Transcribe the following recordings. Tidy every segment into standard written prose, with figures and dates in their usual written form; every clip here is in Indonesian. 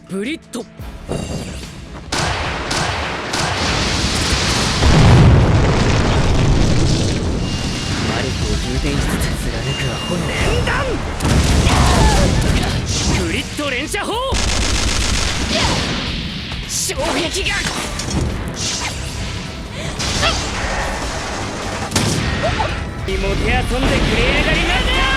ブリット。魔力を充填しつつ貫くは本連弾。ブリット連射砲。衝撃が。もて遊んでくれやがりました。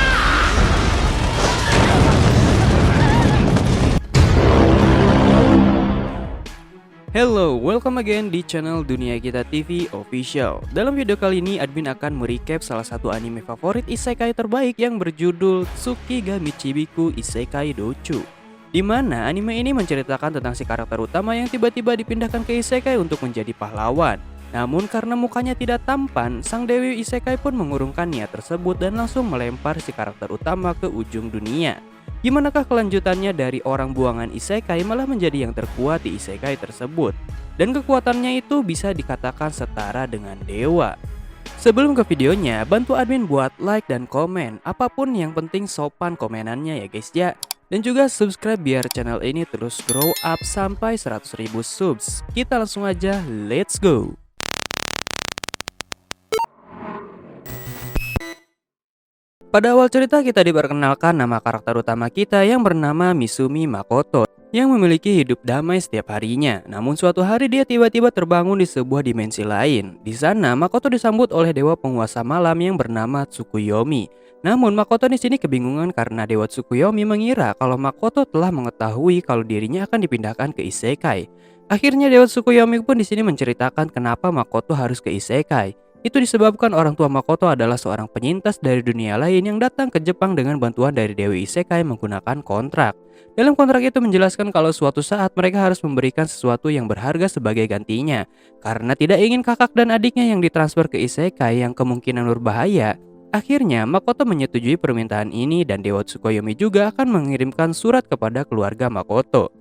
Hello, welcome again di channel Dunia Kita TV Official. Dalam video kali ini, admin akan merecap salah satu anime favorit isekai terbaik yang berjudul Tsukigami Chibiku Isekai Dochu. Di mana anime ini menceritakan tentang si karakter utama yang tiba-tiba dipindahkan ke isekai untuk menjadi pahlawan. Namun karena mukanya tidak tampan, sang dewi isekai pun mengurungkan niat tersebut dan langsung melempar si karakter utama ke ujung dunia. Gimanakah kelanjutannya dari orang buangan isekai malah menjadi yang terkuat di isekai tersebut? Dan kekuatannya itu bisa dikatakan setara dengan dewa. Sebelum ke videonya, bantu admin buat like dan komen. Apapun yang penting sopan komenannya ya guys ya. Dan juga subscribe biar channel ini terus grow up sampai 100.000 subs. Kita langsung aja, let's go! Pada awal cerita kita diperkenalkan nama karakter utama kita yang bernama Misumi Makoto yang memiliki hidup damai setiap harinya. Namun suatu hari dia tiba-tiba terbangun di sebuah dimensi lain. Di sana Makoto disambut oleh dewa penguasa malam yang bernama Tsukuyomi. Namun Makoto di sini kebingungan karena dewa Tsukuyomi mengira kalau Makoto telah mengetahui kalau dirinya akan dipindahkan ke isekai. Akhirnya dewa Tsukuyomi pun di sini menceritakan kenapa Makoto harus ke isekai. Itu disebabkan orang tua Makoto adalah seorang penyintas dari dunia lain yang datang ke Jepang dengan bantuan dari Dewi Isekai menggunakan kontrak. Dalam kontrak itu menjelaskan kalau suatu saat mereka harus memberikan sesuatu yang berharga sebagai gantinya. Karena tidak ingin kakak dan adiknya yang ditransfer ke Isekai yang kemungkinan berbahaya, akhirnya Makoto menyetujui permintaan ini dan Dewa Tsukuyomi juga akan mengirimkan surat kepada keluarga Makoto.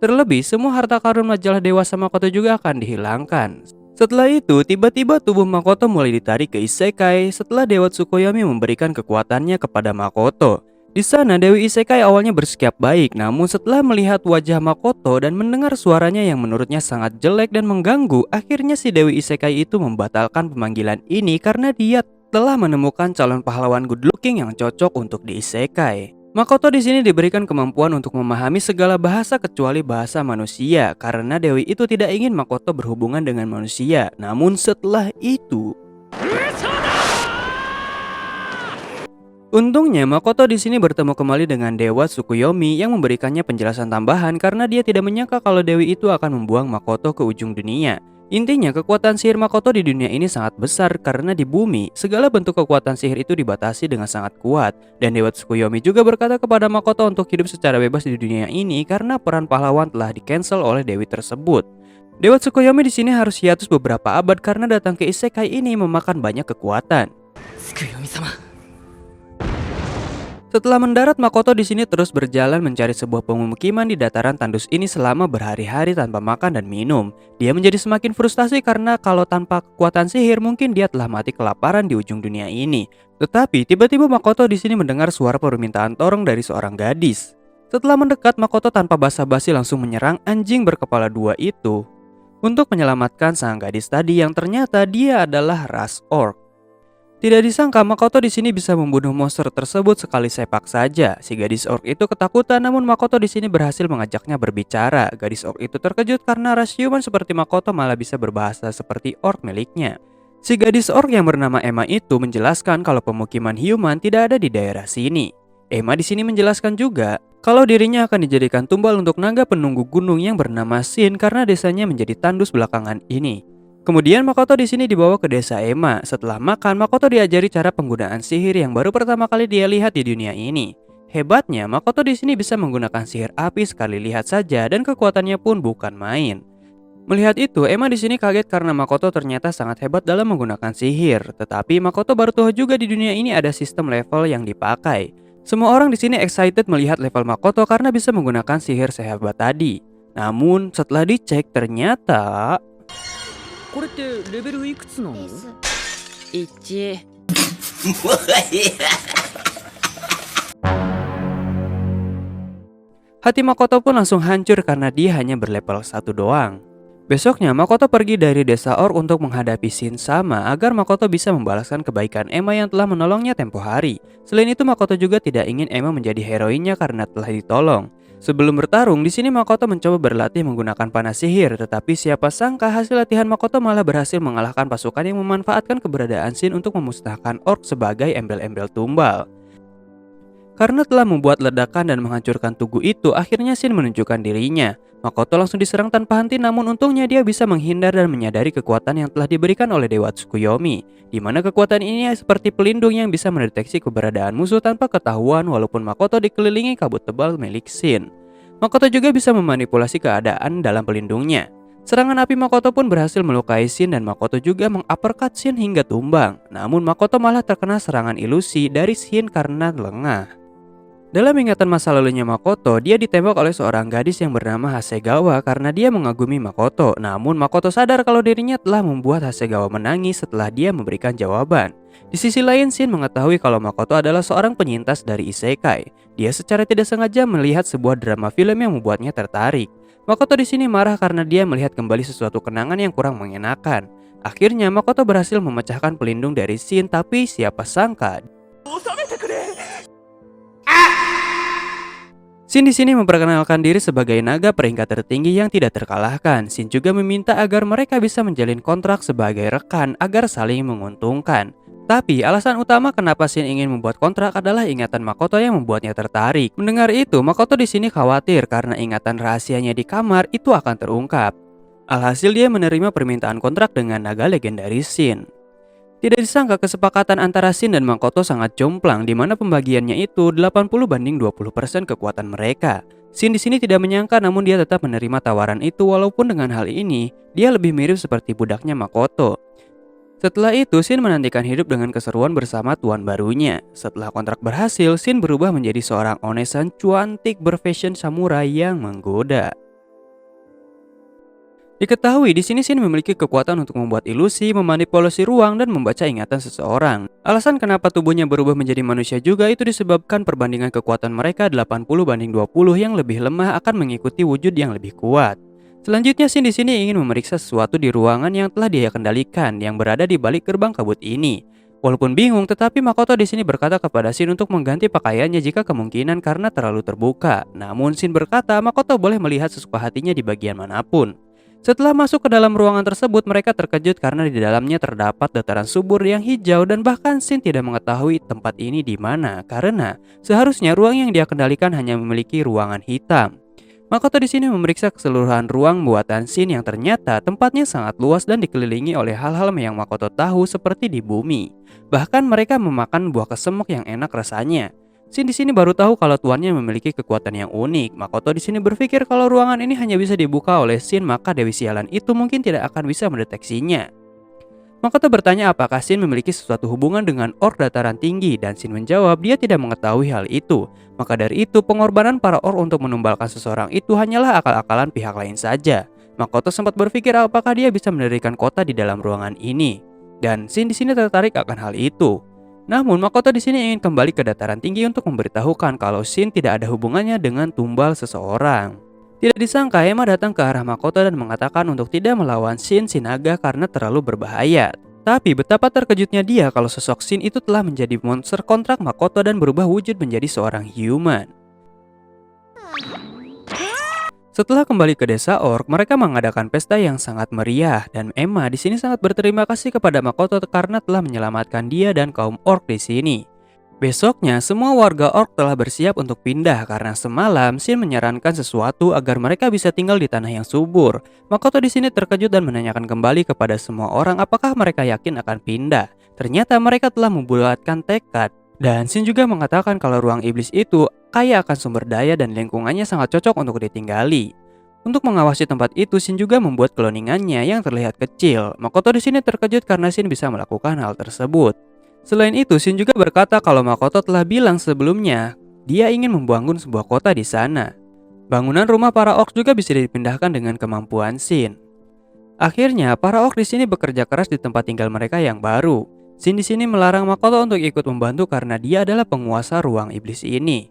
Terlebih, semua harta karun majalah dewasa Makoto juga akan dihilangkan. Setelah itu, tiba-tiba tubuh Makoto mulai ditarik ke isekai setelah Dewa Tsukuyomi memberikan kekuatannya kepada Makoto. Di sana Dewi Isekai awalnya bersikap baik, namun setelah melihat wajah Makoto dan mendengar suaranya yang menurutnya sangat jelek dan mengganggu, akhirnya si Dewi Isekai itu membatalkan pemanggilan ini karena dia telah menemukan calon pahlawan good looking yang cocok untuk di isekai. Makoto di sini diberikan kemampuan untuk memahami segala bahasa kecuali bahasa manusia karena dewi itu tidak ingin Makoto berhubungan dengan manusia. Namun setelah itu, untungnya Makoto di sini bertemu kembali dengan dewa Tsukuyomi yang memberikannya penjelasan tambahan karena dia tidak menyangka kalau dewi itu akan membuang Makoto ke ujung dunia. Intinya kekuatan sihir Makoto di dunia ini sangat besar karena di bumi segala bentuk kekuatan sihir itu dibatasi dengan sangat kuat. Dan Dewa Tsukuyomi juga berkata kepada Makoto untuk hidup secara bebas di dunia ini karena peran pahlawan telah di-cancel oleh dewi tersebut. Dewa Tsukuyomi di sini harus hiatus beberapa abad karena datang ke isekai ini memakan banyak kekuatan. Tsukuyomi-sama. Setelah mendarat, Makoto di sini terus berjalan mencari sebuah pemukiman di dataran tandus ini selama berhari-hari tanpa makan dan minum. Dia menjadi semakin frustasi karena kalau tanpa kekuatan sihir mungkin dia telah mati kelaparan di ujung dunia ini. Tetapi tiba-tiba Makoto di sini mendengar suara permintaan tolong dari seorang gadis. Setelah mendekat, Makoto tanpa basa-basi langsung menyerang anjing berkepala dua itu untuk menyelamatkan sang gadis tadi yang ternyata dia adalah ras orc. Tidak disangka Makoto di sini bisa membunuh monster tersebut sekali sepak saja. Si gadis orc itu ketakutan, namun Makoto di sini berhasil mengajaknya berbicara. Gadis orc itu terkejut karena ras human seperti Makoto malah bisa berbahasa seperti orc miliknya. Si gadis orc yang bernama Emma itu menjelaskan kalau pemukiman human tidak ada di daerah sini. Emma di sini menjelaskan juga kalau dirinya akan dijadikan tumbal untuk naga penunggu gunung yang bernama Shin karena desanya menjadi tandus belakangan ini. Kemudian Makoto di sini dibawa ke desa Emma. Setelah makan, Makoto diajari cara penggunaan sihir yang baru pertama kali dia lihat di dunia ini. Hebatnya, Makoto di sini bisa menggunakan sihir api sekali lihat saja dan kekuatannya pun bukan main. Melihat itu, Emma di sini kaget karena Makoto ternyata sangat hebat dalam menggunakan sihir. Tetapi Makoto baru tahu juga di dunia ini ada sistem level yang dipakai. Semua orang di sini excited melihat level Makoto karena bisa menggunakan sihir sehebat tadi. Namun setelah dicek ternyata これってレベルいくつなの？です。1。Hati Makoto pun langsung hancur karena dia hanya berlevel 1 doang. Besoknya Makoto pergi dari desa Orc untuk menghadapi Shin sama agar Makoto bisa membalaskan kebaikan Emma yang telah menolongnya tempo hari. Selain itu Makoto juga tidak ingin Emma menjadi heroinnya karena telah ditolong. Sebelum bertarung, di sini Makoto mencoba berlatih menggunakan panah sihir, tetapi siapa sangka hasil latihan Makoto malah berhasil mengalahkan pasukan yang memanfaatkan keberadaan Shin untuk memusnahkan Orc sebagai embel-embel tumbal. Karena telah membuat ledakan dan menghancurkan tugu itu, akhirnya Shin menunjukkan dirinya. Makoto langsung diserang tanpa henti, namun untungnya dia bisa menghindar dan menyadari kekuatan yang telah diberikan oleh Dewa Tsukuyomi, di mana kekuatan ini seperti pelindung yang bisa mendeteksi keberadaan musuh tanpa ketahuan walaupun Makoto dikelilingi kabut tebal milik Shin. Makoto juga bisa memanipulasi keadaan dalam pelindungnya. Serangan api Makoto pun berhasil melukai Shin dan Makoto juga menguppercut Shin hingga tumbang. Namun Makoto malah terkena serangan ilusi dari Shin karena lengah. Dalam ingatan masa lalunya Makoto, dia ditembak oleh seorang gadis yang bernama Hasegawa karena dia mengagumi Makoto. Namun Makoto sadar kalau dirinya telah membuat Hasegawa menangis setelah dia memberikan jawaban. Di sisi lain, Shin mengetahui kalau Makoto adalah seorang penyintas dari isekai. Dia secara tidak sengaja melihat sebuah drama film yang membuatnya tertarik. Makoto di sini marah karena dia melihat kembali sesuatu kenangan yang kurang mengenakan. Akhirnya Makoto berhasil memecahkan pelindung dari Shin, tapi siapa sangka Shin di sini memperkenalkan diri sebagai naga peringkat tertinggi yang tidak terkalahkan. Shin juga meminta agar mereka bisa menjalin kontrak sebagai rekan agar saling menguntungkan. Tapi alasan utama kenapa Shin ingin membuat kontrak adalah ingatan Makoto yang membuatnya tertarik. Mendengar itu, Makoto di sini khawatir karena ingatan rahasianya di kamar itu akan terungkap. Alhasil dia menerima permintaan kontrak dengan naga legendaris Shin. Tidak disangka kesepakatan antara Shin dan Makoto sangat jomplang, di mana pembagiannya itu 80-20% kekuatan mereka. Shin di sini tidak menyangka, namun dia tetap menerima tawaran itu walaupun dengan hal ini dia lebih mirip seperti budaknya Makoto. Setelah itu Shin menantikan hidup dengan keseruan bersama tuan barunya. Setelah kontrak berhasil, Shin berubah menjadi seorang onesan cantik berfashion samurai yang menggoda. Diketahui di sini Shin memiliki kekuatan untuk membuat ilusi, memanipulasi ruang, dan membaca ingatan seseorang. Alasan kenapa tubuhnya berubah menjadi manusia juga itu disebabkan perbandingan kekuatan mereka 80-20 yang lebih lemah akan mengikuti wujud yang lebih kuat. Selanjutnya Shin di sini ingin memeriksa sesuatu di ruangan yang telah dia kendalikan yang berada di balik gerbang kabut ini. Walaupun bingung, tetapi Makoto di sini berkata kepada Shin untuk mengganti pakaiannya jika kemungkinan karena terlalu terbuka. Namun Shin berkata Makoto boleh melihat sesuka hatinya di bagian manapun. Setelah masuk ke dalam ruangan tersebut, mereka terkejut karena di dalamnya terdapat dataran subur yang hijau dan bahkan Shin tidak mengetahui tempat ini di mana karena seharusnya ruang yang dia kendalikan hanya memiliki ruangan hitam. Makoto di sini memeriksa keseluruhan ruang buatan Shin yang ternyata tempatnya sangat luas dan dikelilingi oleh hal-hal yang Makoto tahu seperti di bumi. Bahkan mereka memakan buah kesemok yang enak rasanya. Shin di sini baru tahu kalau tuannya memiliki kekuatan yang unik. Makoto di sini berpikir kalau ruangan ini hanya bisa dibuka oleh Shin, maka Dewi Sialan itu mungkin tidak akan bisa mendeteksinya. Makoto bertanya apakah Shin memiliki sesuatu hubungan dengan orc dataran tinggi dan Shin menjawab dia tidak mengetahui hal itu. Maka dari itu pengorbanan para orc untuk menumbalkan seseorang itu hanyalah akal-akalan pihak lain saja. Makoto sempat berpikir apakah dia bisa mendirikan kota di dalam ruangan ini. Dan Shin di sini tertarik akan hal itu. Namun Makoto di sini ingin kembali ke dataran tinggi untuk memberitahukan kalau Shin tidak ada hubungannya dengan tumbal seseorang. Tidak disangka Emma datang ke arah Makoto dan mengatakan untuk tidak melawan Shin Naga karena terlalu berbahaya. Tapi betapa terkejutnya dia kalau sosok Shin itu telah menjadi monster kontrak Makoto dan berubah wujud menjadi seorang human. Setelah kembali ke desa orc, mereka mengadakan pesta yang sangat meriah dan Emma di sini sangat berterima kasih kepada Makoto karena telah menyelamatkan dia dan kaum orc di sini. Besoknya, semua warga orc telah bersiap untuk pindah karena semalam Shin menyarankan sesuatu agar mereka bisa tinggal di tanah yang subur. Makoto di sini terkejut dan menanyakan kembali kepada semua orang apakah mereka yakin akan pindah. Ternyata mereka telah membuatkan tekad. Dan Shin juga mengatakan kalau ruang iblis itu kaya akan sumber daya dan lingkungannya sangat cocok untuk ditinggali. Untuk mengawasi tempat itu, Shin juga membuat kloningannya yang terlihat kecil. Makoto di sini terkejut karena Shin bisa melakukan hal tersebut. Selain itu, Shin juga berkata kalau Makoto telah bilang sebelumnya dia ingin membangun sebuah kota di sana. Bangunan rumah para orc juga bisa dipindahkan dengan kemampuan Shin. Akhirnya, para orc di sini bekerja keras di tempat tinggal mereka yang baru. Shin di sini melarang Makoto untuk ikut membantu karena dia adalah penguasa ruang iblis ini.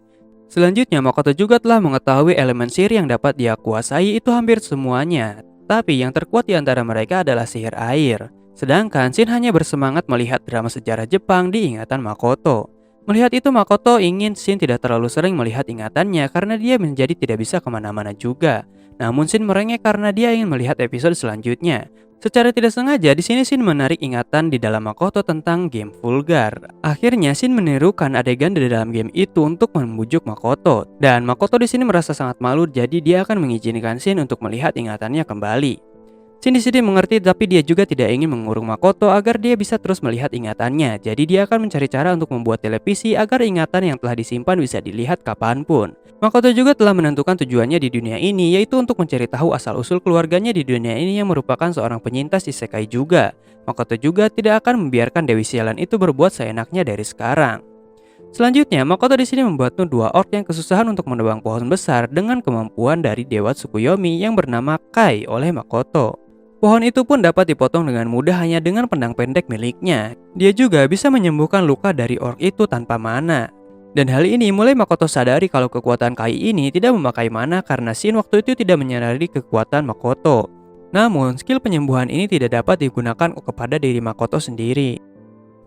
Selanjutnya, Makoto juga telah mengetahui elemen sihir yang dapat dia kuasai itu hampir semuanya. Tapi yang terkuat di antara mereka adalah sihir air. Sedangkan Shin hanya bersemangat melihat drama sejarah Jepang di ingatan Makoto. Melihat itu, Makoto ingin Shin tidak terlalu sering melihat ingatannya karena dia menjadi tidak bisa kemana-mana juga. Namun Shin merengek karena dia ingin melihat episode selanjutnya. Secara tidak sengaja, di sini Shin menarik ingatan di dalam Makoto tentang game vulgar. Akhirnya Shin menirukan adegan di dalam game itu untuk membujuk Makoto. Dan Makoto di sini merasa sangat malu, jadi dia akan mengizinkan Shin untuk melihat ingatannya kembali. Shin di sini mengerti, tapi dia juga tidak ingin mengurung Makoto agar dia bisa terus melihat ingatannya. Jadi dia akan mencari cara untuk membuat televisi agar ingatan yang telah disimpan bisa dilihat kapanpun. Makoto juga telah menentukan tujuannya di dunia ini, yaitu untuk mencari tahu asal-usul keluarganya di dunia ini yang merupakan seorang penyintas isekai juga. Makoto juga tidak akan membiarkan Dewi Sialan itu berbuat seenaknya dari sekarang. Selanjutnya, Makoto di sini membantu dua orc yang kesusahan untuk menebang pohon besar dengan kemampuan dari Dewa Tsukuyomi yang bernama Kai oleh Makoto. Pohon itu pun dapat dipotong dengan mudah hanya dengan pedang pendek miliknya. Dia juga bisa menyembuhkan luka dari orc itu tanpa mana. Dan hal ini mulai Makoto sadari kalau kekuatan Kai ini tidak memakai mana karena Shin waktu itu tidak menyadari kekuatan Makoto. Namun, skill penyembuhan ini tidak dapat digunakan kepada diri Makoto sendiri.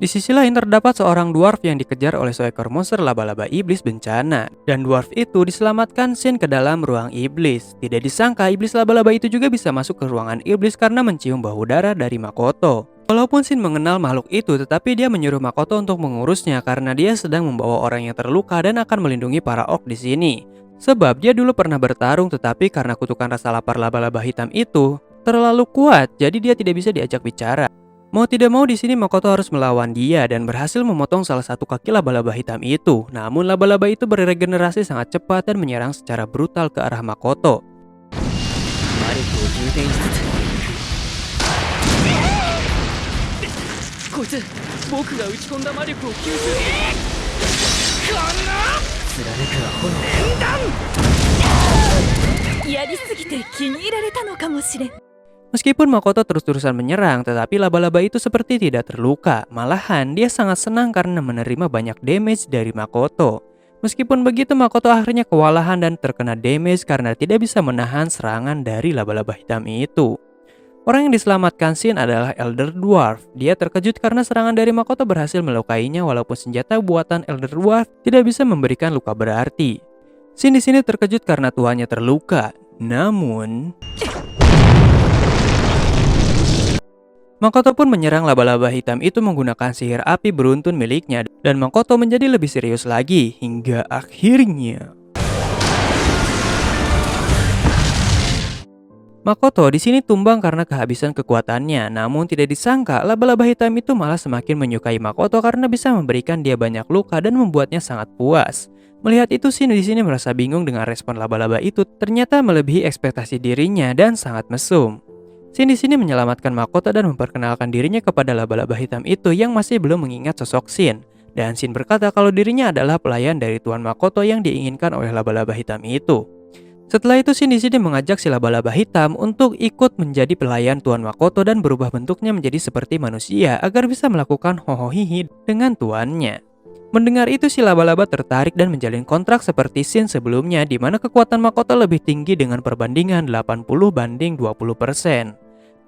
Di sisi lain terdapat seorang dwarf yang dikejar oleh seekor monster laba-laba iblis bencana. Dan dwarf itu diselamatkan Shin ke dalam ruang iblis. Tidak disangka iblis laba-laba itu juga bisa masuk ke ruangan iblis karena mencium bau darah dari Makoto. Walaupun Shin mengenal makhluk itu, tetapi dia menyuruh Makoto untuk mengurusnya karena dia sedang membawa orang yang terluka dan akan melindungi para orc di sini. Sebab dia dulu pernah bertarung, tetapi karena kutukan rasa lapar laba-laba hitam itu terlalu kuat, jadi dia tidak bisa diajak bicara. Mau tidak mau di sini Makoto harus melawan dia dan berhasil memotong salah satu kaki laba-laba hitam itu. Namun laba-laba itu beregenerasi sangat cepat dan menyerang secara brutal ke arah Makoto. 魔力を充填しつつこいつ僕が打ち込んだ魔力を吸収するこんな貫くは本念やりすぎて気に入られたのかもしれん。 Meskipun Makoto terus-terusan menyerang, tetapi laba-laba itu seperti tidak terluka. Malahan, dia sangat senang karena menerima banyak damage dari Makoto. Meskipun begitu, Makoto akhirnya kewalahan dan terkena damage karena tidak bisa menahan serangan dari laba-laba hitam itu. Orang yang diselamatkan Shin adalah Elder Dwarf. Dia terkejut karena serangan dari Makoto berhasil melukainya walaupun senjata buatan Elder Dwarf tidak bisa memberikan luka berarti. Shin di sini terkejut karena tuannya terluka. Namun Makoto pun menyerang laba-laba hitam itu menggunakan sihir api beruntun miliknya dan Makoto menjadi lebih serius lagi hingga akhirnya Makoto di sini tumbang karena kehabisan kekuatannya. Namun tidak disangka laba-laba hitam itu malah semakin menyukai Makoto karena bisa memberikan dia banyak luka dan membuatnya sangat puas. Melihat itu Shin di sini merasa bingung dengan respon laba-laba itu ternyata melebihi ekspektasi dirinya dan sangat mesum. Shin di sini menyelamatkan Makoto dan memperkenalkan dirinya kepada laba-laba hitam itu yang masih belum mengingat sosok Shin. Dan Shin berkata kalau dirinya adalah pelayan dari Tuan Makoto yang diinginkan oleh laba-laba hitam itu. Setelah itu Shin di sini mengajak si laba-laba hitam untuk ikut menjadi pelayan Tuan Makoto dan berubah bentuknya menjadi seperti manusia agar bisa melakukan hohohihi dengan tuannya. Mendengar itu si laba-laba tertarik dan menjalin kontrak seperti Shin sebelumnya di mana kekuatan Makoto lebih tinggi dengan perbandingan 80-20%.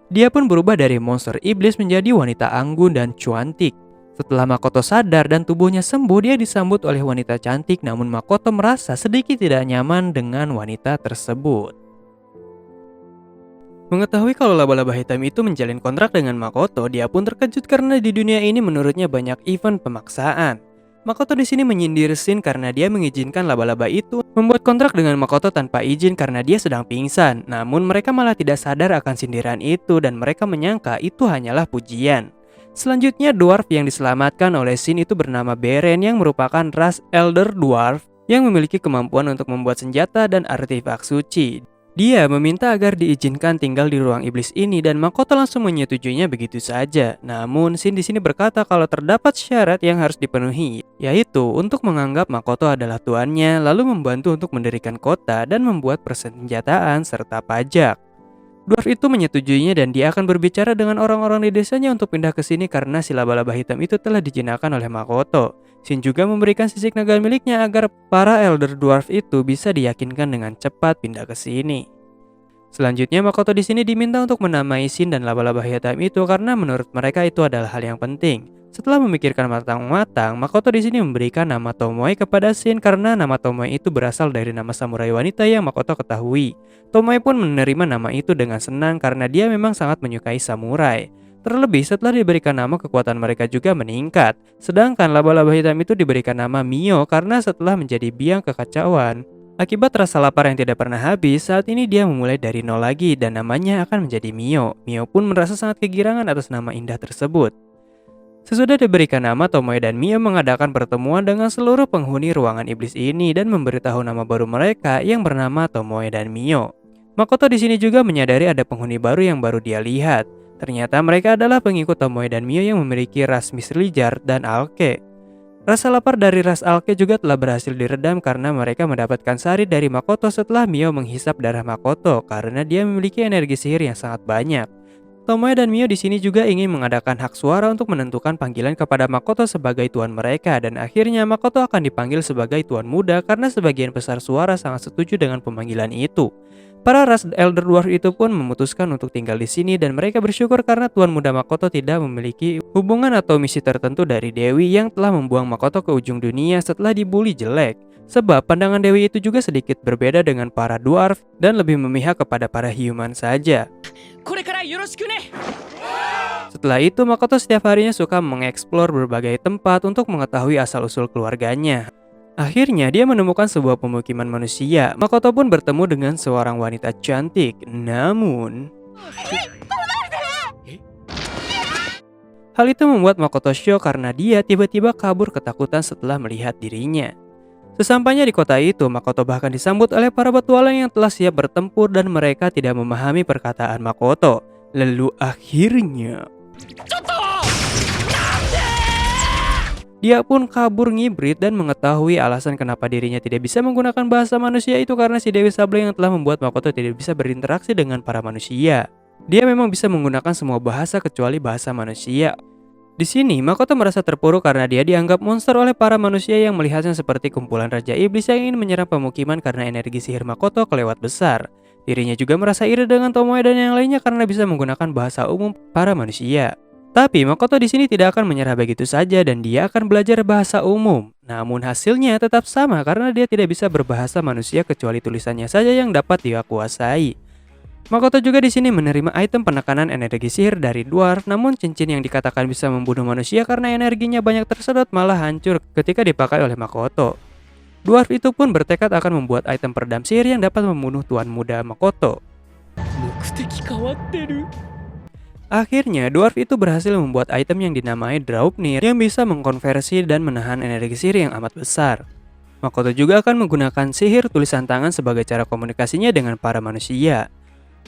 Dia pun berubah dari monster iblis menjadi wanita anggun dan cantik. Setelah Makoto sadar dan tubuhnya sembuh, dia disambut oleh wanita cantik, namun Makoto merasa sedikit tidak nyaman dengan wanita tersebut. Mengetahui kalau laba-laba hitam itu menjalin kontrak dengan Makoto, dia pun terkejut karena di dunia ini menurutnya banyak event pemaksaan. Makoto di sini menyindir Shin karena dia mengizinkan laba-laba itu membuat kontrak dengan Makoto tanpa izin karena dia sedang pingsan. Namun mereka malah tidak sadar akan sindiran itu dan mereka menyangka itu hanyalah pujian. Selanjutnya dwarf yang diselamatkan oleh Shin itu bernama Beren yang merupakan ras Elder Dwarf yang memiliki kemampuan untuk membuat senjata dan artefak suci. Dia meminta agar diizinkan tinggal di ruang iblis ini dan Makoto langsung menyetujuinya begitu saja. Namun Shin di sini berkata kalau terdapat syarat yang harus dipenuhi, yaitu untuk menganggap Makoto adalah tuannya, lalu membantu untuk mendirikan kota dan membuat persenjataan serta pajak. Dwarf itu menyetujuinya dan dia akan berbicara dengan orang-orang di desanya untuk pindah ke sini karena si laba-laba hitam itu telah dijinakkan oleh Makoto. Shin juga memberikan sisik naga miliknya agar para Elder Dwarf itu bisa diyakinkan dengan cepat pindah ke sini. Selanjutnya Makoto di sini diminta untuk menamai Shin dan laba-laba hitam itu karena menurut mereka itu adalah hal yang penting. Setelah memikirkan matang-matang, Makoto di sini memberikan nama Tomoe kepada Shin karena nama Tomoe itu berasal dari nama samurai wanita yang Makoto ketahui. Tomoe pun menerima nama itu dengan senang karena dia memang sangat menyukai samurai. Terlebih setelah diberikan nama, kekuatan mereka juga meningkat. Sedangkan laba-laba hitam itu diberikan nama Mio karena setelah menjadi biang kekacauan akibat rasa lapar yang tidak pernah habis, saat ini dia memulai dari nol lagi dan namanya akan menjadi Mio. Mio pun merasa sangat kegirangan atas nama indah tersebut. Sesudah diberikan nama, Tomoe dan Mio mengadakan pertemuan dengan seluruh penghuni ruangan iblis ini dan memberitahu nama baru mereka yang bernama Tomoe dan Mio. Makoto di sini juga menyadari ada penghuni baru yang baru dia lihat. Ternyata mereka adalah pengikut Tomoe dan Mio yang memiliki ras Miss Lizard dan Alke. Rasa lapar dari ras Alke juga telah berhasil diredam karena mereka mendapatkan sari dari Makoto setelah Mio menghisap darah Makoto karena dia memiliki energi sihir yang sangat banyak. Tomoe dan Mio di sini juga ingin mengadakan hak suara untuk menentukan panggilan kepada Makoto sebagai tuan mereka dan akhirnya Makoto akan dipanggil sebagai tuan muda karena sebagian besar suara sangat setuju dengan pemanggilan itu. Para ras Elder Dwarf itu pun memutuskan untuk tinggal di sini dan mereka bersyukur karena tuan muda Makoto tidak memiliki hubungan atau misi tertentu dari Dewi yang telah membuang Makoto ke ujung dunia setelah dibully jelek. Sebab pandangan Dewi itu juga sedikit berbeda dengan para dwarf dan lebih memihak kepada para human saja. Setelah itu Makoto setiap harinya suka mengeksplor berbagai tempat untuk mengetahui asal-usul keluarganya. Akhirnya dia menemukan sebuah pemukiman manusia. Makoto pun bertemu dengan seorang wanita cantik. Namun hal itu membuat Makoto shock karena dia tiba-tiba kabur ketakutan setelah melihat dirinya. Sesampainya di kota itu, Makoto bahkan disambut oleh para petualang yang telah siap bertempur dan mereka tidak memahami perkataan Makoto. Lalu akhirnya dia pun kabur ngibrit dan mengetahui alasan kenapa dirinya tidak bisa menggunakan bahasa manusia itu karena si Dewi Sable yang telah membuat Makoto tidak bisa berinteraksi dengan para manusia. Dia memang bisa menggunakan semua bahasa kecuali bahasa manusia. Di sini, Makoto merasa terpuruk karena dia dianggap monster oleh para manusia yang melihatnya seperti kumpulan Raja Iblis yang ingin menyerang pemukiman karena energi sihir Makoto kelewat besar. Dirinya juga merasa iri dengan Tomoe dan yang lainnya karena bisa menggunakan bahasa umum para manusia. Tapi Makoto di sini tidak akan menyerah begitu saja dan dia akan belajar bahasa umum. Namun hasilnya tetap sama karena dia tidak bisa berbahasa manusia kecuali tulisannya saja yang dapat dia kuasai. Makoto juga di sini menerima item penekanan energi sihir dari dwarf, namun cincin yang dikatakan bisa membunuh manusia karena energinya banyak tersedot malah hancur ketika dipakai oleh Makoto. Dwarf itu pun bertekad akan membuat item peredam sihir yang dapat membunuh tuan muda Makoto. Akhirnya, dwarf itu berhasil membuat item yang dinamai Draupnir yang bisa mengkonversi dan menahan energi sihir yang amat besar. Makoto juga akan menggunakan sihir tulisan tangan sebagai cara komunikasinya dengan para manusia.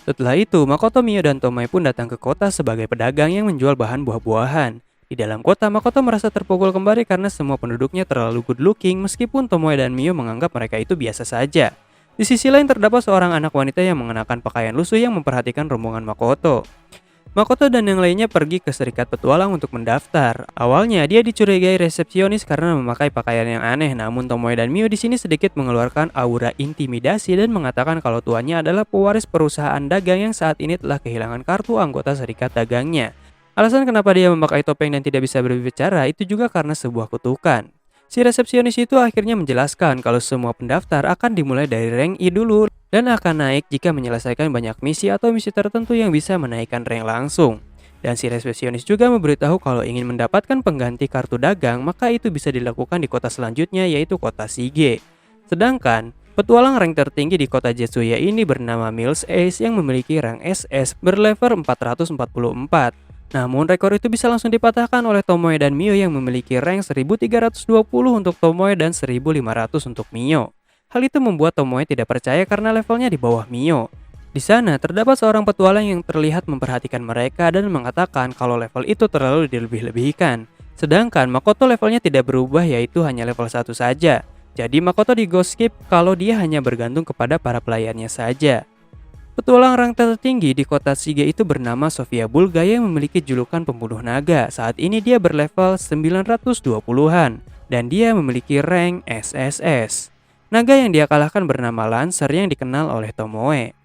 Setelah itu, Makoto, Mio, dan Tomoe pun datang ke kota sebagai pedagang yang menjual bahan buah-buahan. Di dalam kota, Makoto merasa terpukul kembali karena semua penduduknya terlalu good looking meskipun Tomoe dan Mio menganggap mereka itu biasa saja. Di sisi lain terdapat seorang anak wanita yang mengenakan pakaian lusuh yang memperhatikan rombongan Makoto. Makoto dan yang lainnya pergi ke serikat petualang untuk mendaftar. Awalnya dia dicurigai resepsionis karena memakai pakaian yang aneh, namun Tomoe dan Mio di sini sedikit mengeluarkan aura intimidasi dan mengatakan kalau tuannya adalah pewaris perusahaan dagang yang saat ini telah kehilangan kartu anggota serikat dagangnya. Alasan kenapa dia memakai topeng dan tidak bisa berbicara itu juga karena sebuah kutukan. Si resepsionis itu akhirnya menjelaskan kalau semua pendaftar akan dimulai dari rank I dulu dan akan naik jika menyelesaikan banyak misi atau misi tertentu yang bisa menaikkan rank langsung. Dan si resepsionis juga memberitahu kalau ingin mendapatkan pengganti kartu dagang maka itu bisa dilakukan di kota selanjutnya yaitu kota Shige. Sedangkan petualang rank tertinggi di kota Jetsuya ini bernama Mills Ace yang memiliki rank SS berlevel 444. Namun rekor itu bisa langsung dipatahkan oleh Tomoe dan Mio yang memiliki rank 1320 untuk Tomoe dan 1500 untuk Mio. Hal itu membuat Tomoe tidak percaya karena levelnya di bawah Mio. Di sana terdapat seorang petualang yang terlihat memperhatikan mereka dan mengatakan kalau level itu terlalu dilebih-lebihkan. Sedangkan Makoto levelnya tidak berubah yaitu hanya level 1 saja. Jadi Makoto di ghost skip kalau dia hanya bergantung kepada para pelayannya saja. Petualang rank tertinggi di kota Shige itu bernama Sofia Bulga yang memiliki julukan pembunuh naga. Saat ini dia berlevel 920-an dan dia memiliki rank SSS. Naga yang dia kalahkan bernama Lancer yang dikenal oleh Tomoe.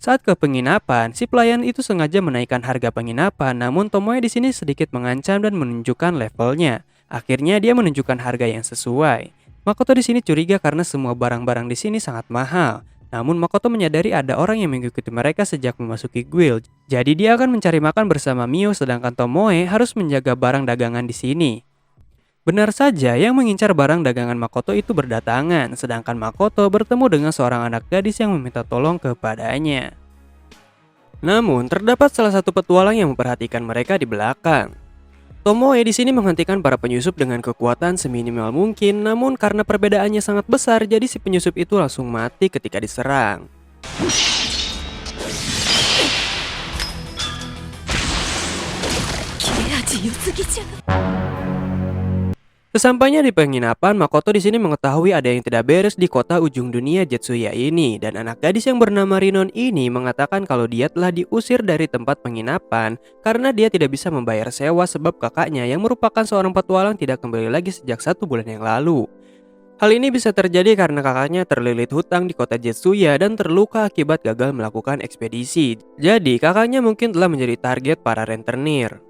Saat ke penginapan, si pelayan itu sengaja menaikkan harga penginapan, namun Tomoe di sini sedikit mengancam dan menunjukkan levelnya. Akhirnya dia menunjukkan harga yang sesuai. Makoto di sini curiga karena semua barang-barang di sini sangat mahal. Namun Makoto menyadari ada orang yang mengikuti mereka sejak memasuki guild. Jadi dia akan mencari makan bersama Mio sedangkan Tomoe harus menjaga barang dagangan di sini. Benar saja yang mengincar barang dagangan Makoto itu berdatangan, sedangkan Makoto bertemu dengan seorang anak gadis yang meminta tolong kepadanya. Namun terdapat salah satu petualang yang memperhatikan mereka di belakang. Tomoe di sini menghentikan para penyusup dengan kekuatan seminimal mungkin, namun karena perbedaannya sangat besar, jadi si penyusup itu langsung mati ketika diserang. Sesampainya di penginapan, Makoto di sini mengetahui ada yang tidak beres di kota ujung dunia Jetsuya ini, dan anak gadis yang bernama Rinon ini mengatakan kalau dia telah diusir dari tempat penginapan karena dia tidak bisa membayar sewa sebab kakaknya yang merupakan seorang petualang tidak kembali lagi sejak 1 bulan yang lalu. Hal ini bisa terjadi karena kakaknya terlilit hutang di kota Jetsuya dan terluka akibat gagal melakukan ekspedisi. Jadi kakaknya mungkin telah menjadi target para rentenir.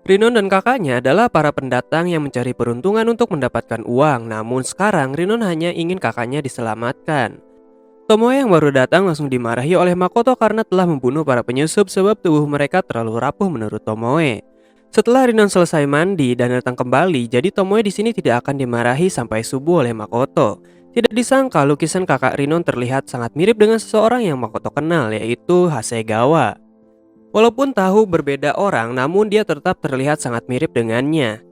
Rinon dan kakaknya adalah para pendatang yang mencari peruntungan untuk mendapatkan uang, namun sekarang Rinon hanya ingin kakaknya diselamatkan. Tomoe yang baru datang langsung dimarahi oleh Makoto karena telah membunuh para penyusup sebab tubuh mereka terlalu rapuh menurut Tomoe. Setelah Rinon selesai mandi dan datang kembali, jadi Tomoe di sini tidak akan dimarahi sampai subuh oleh Makoto. Tidak disangka lukisan kakak Rinon terlihat sangat mirip dengan seseorang yang Makoto kenal, yaitu Hasegawa. Walaupun tahu berbeda orang, namun dia tetap terlihat sangat mirip dengannya.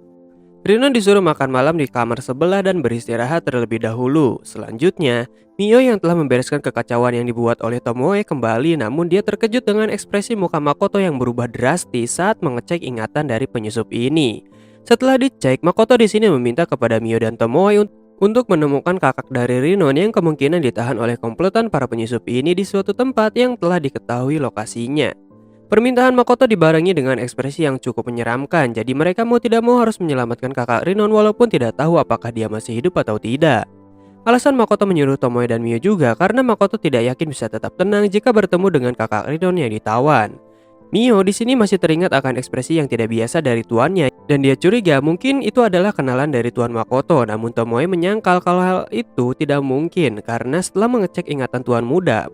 Rinon disuruh makan malam di kamar sebelah dan beristirahat terlebih dahulu. Selanjutnya, Mio yang telah membereskan kekacauan yang dibuat oleh Tomoe kembali, namun dia terkejut dengan ekspresi muka Makoto yang berubah drastis saat mengecek ingatan dari penyusup ini. Setelah dicek, Makoto di sini meminta kepada Mio dan Tomoe untuk menemukan kakak dari Rinon yang kemungkinan ditahan oleh komplotan para penyusup ini di suatu tempat yang telah diketahui lokasinya. Permintaan Makoto dibarengi dengan ekspresi yang cukup menyeramkan, jadi mereka mau tidak mau harus menyelamatkan kakak Rinon walaupun tidak tahu apakah dia masih hidup atau tidak. Alasan Makoto menyuruh Tomoe dan Mio juga karena Makoto tidak yakin bisa tetap tenang jika bertemu dengan kakak Rinon yang ditawan. Mio di sini masih teringat akan ekspresi yang tidak biasa dari tuannya dan dia curiga mungkin itu adalah kenalan dari tuan Makoto, namun Tomoe menyangkal kalau hal itu tidak mungkin karena setelah mengecek ingatan tuan muda,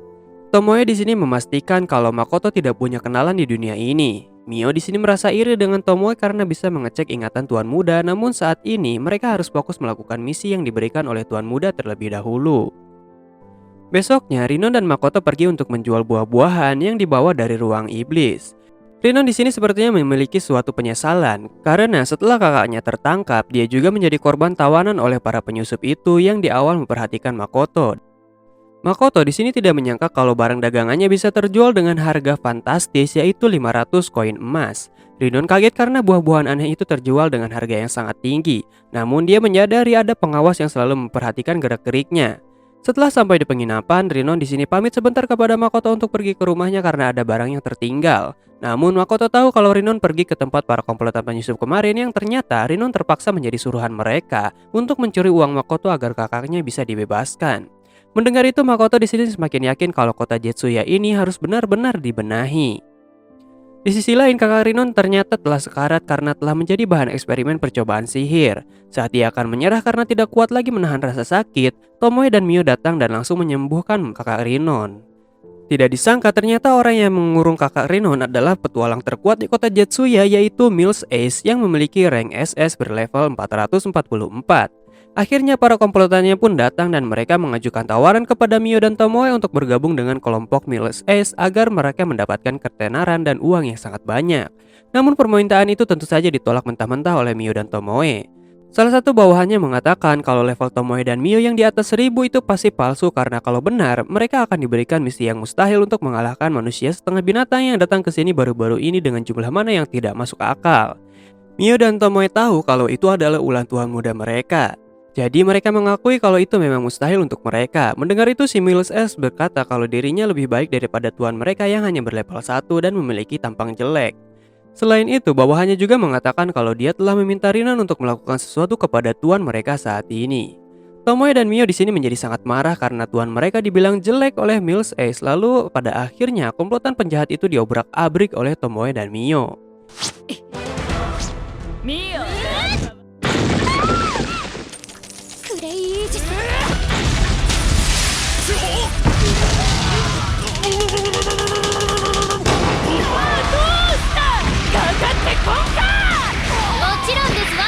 Tomoe di sini memastikan kalau Makoto tidak punya kenalan di dunia ini. Mio di sini merasa iri dengan Tomoe karena bisa mengecek ingatan tuan muda, namun saat ini mereka harus fokus melakukan misi yang diberikan oleh tuan muda terlebih dahulu. Besoknya, Rinon dan Makoto pergi untuk menjual buah-buahan yang dibawa dari ruang iblis. Rinon di sini sepertinya memiliki suatu penyesalan karena setelah kakaknya tertangkap, dia juga menjadi korban tawanan oleh para penyusup itu yang di awal memperhatikan Makoto. Makoto di sini tidak menyangka kalau barang dagangannya bisa terjual dengan harga fantastis yaitu 500 koin emas. Rinon kaget karena buah-buahan aneh itu terjual dengan harga yang sangat tinggi. Namun dia menyadari ada pengawas yang selalu memperhatikan gerak-geriknya. Setelah sampai di penginapan, Rinon di sini pamit sebentar kepada Makoto untuk pergi ke rumahnya karena ada barang yang tertinggal. Namun Makoto tahu kalau Rinon pergi ke tempat para komplotan penyusup kemarin yang ternyata Rinon terpaksa menjadi suruhan mereka untuk mencuri uang Makoto agar kakaknya bisa dibebaskan. Mendengar itu, Makoto di sini semakin yakin kalau kota Jetsuya ini harus benar-benar dibenahi. Di sisi lain, kakak Rinon ternyata telah sekarat karena telah menjadi bahan eksperimen percobaan sihir. Saat dia akan menyerah karena tidak kuat lagi menahan rasa sakit, Tomoe dan Mio datang dan langsung menyembuhkan kakak Rinon. Tidak disangka ternyata orang yang mengurung kakak Rinon adalah petualang terkuat di kota Jetsuya yaitu Mills Ace yang memiliki rank SS berlevel 444. Akhirnya para komplotannya pun datang dan mereka mengajukan tawaran kepada Mio dan Tomoe untuk bergabung dengan kelompok Mills Ace agar mereka mendapatkan ketenaran dan uang yang sangat banyak. Namun permintaan itu tentu saja ditolak mentah-mentah oleh Mio dan Tomoe. Salah satu bawahannya mengatakan kalau level Tomoe dan Mio yang di atas 1000 itu pasti palsu karena kalau benar mereka akan diberikan misi yang mustahil untuk mengalahkan manusia setengah binatang yang datang ke sini baru-baru ini dengan jumlah mana yang tidak masuk akal. Mio dan Tomoe tahu kalau itu adalah ulah tuan muda mereka. Jadi mereka mengakui kalau itu memang mustahil untuk mereka. Mendengar itu si Miles S berkata kalau dirinya lebih baik daripada tuan mereka yang hanya berlevel 1 dan memiliki tampang jelek. Selain itu, bawahannya juga mengatakan kalau dia telah meminta Rinon untuk melakukan sesuatu kepada tuan mereka saat ini. Tomoe dan Mio di sini menjadi sangat marah karena tuan mereka dibilang jelek oleh Miles S. Lalu pada akhirnya komplotan penjahat itu diobrak-abrik oleh Tomoe dan Mio. ミオクレイイージス もちろんですわ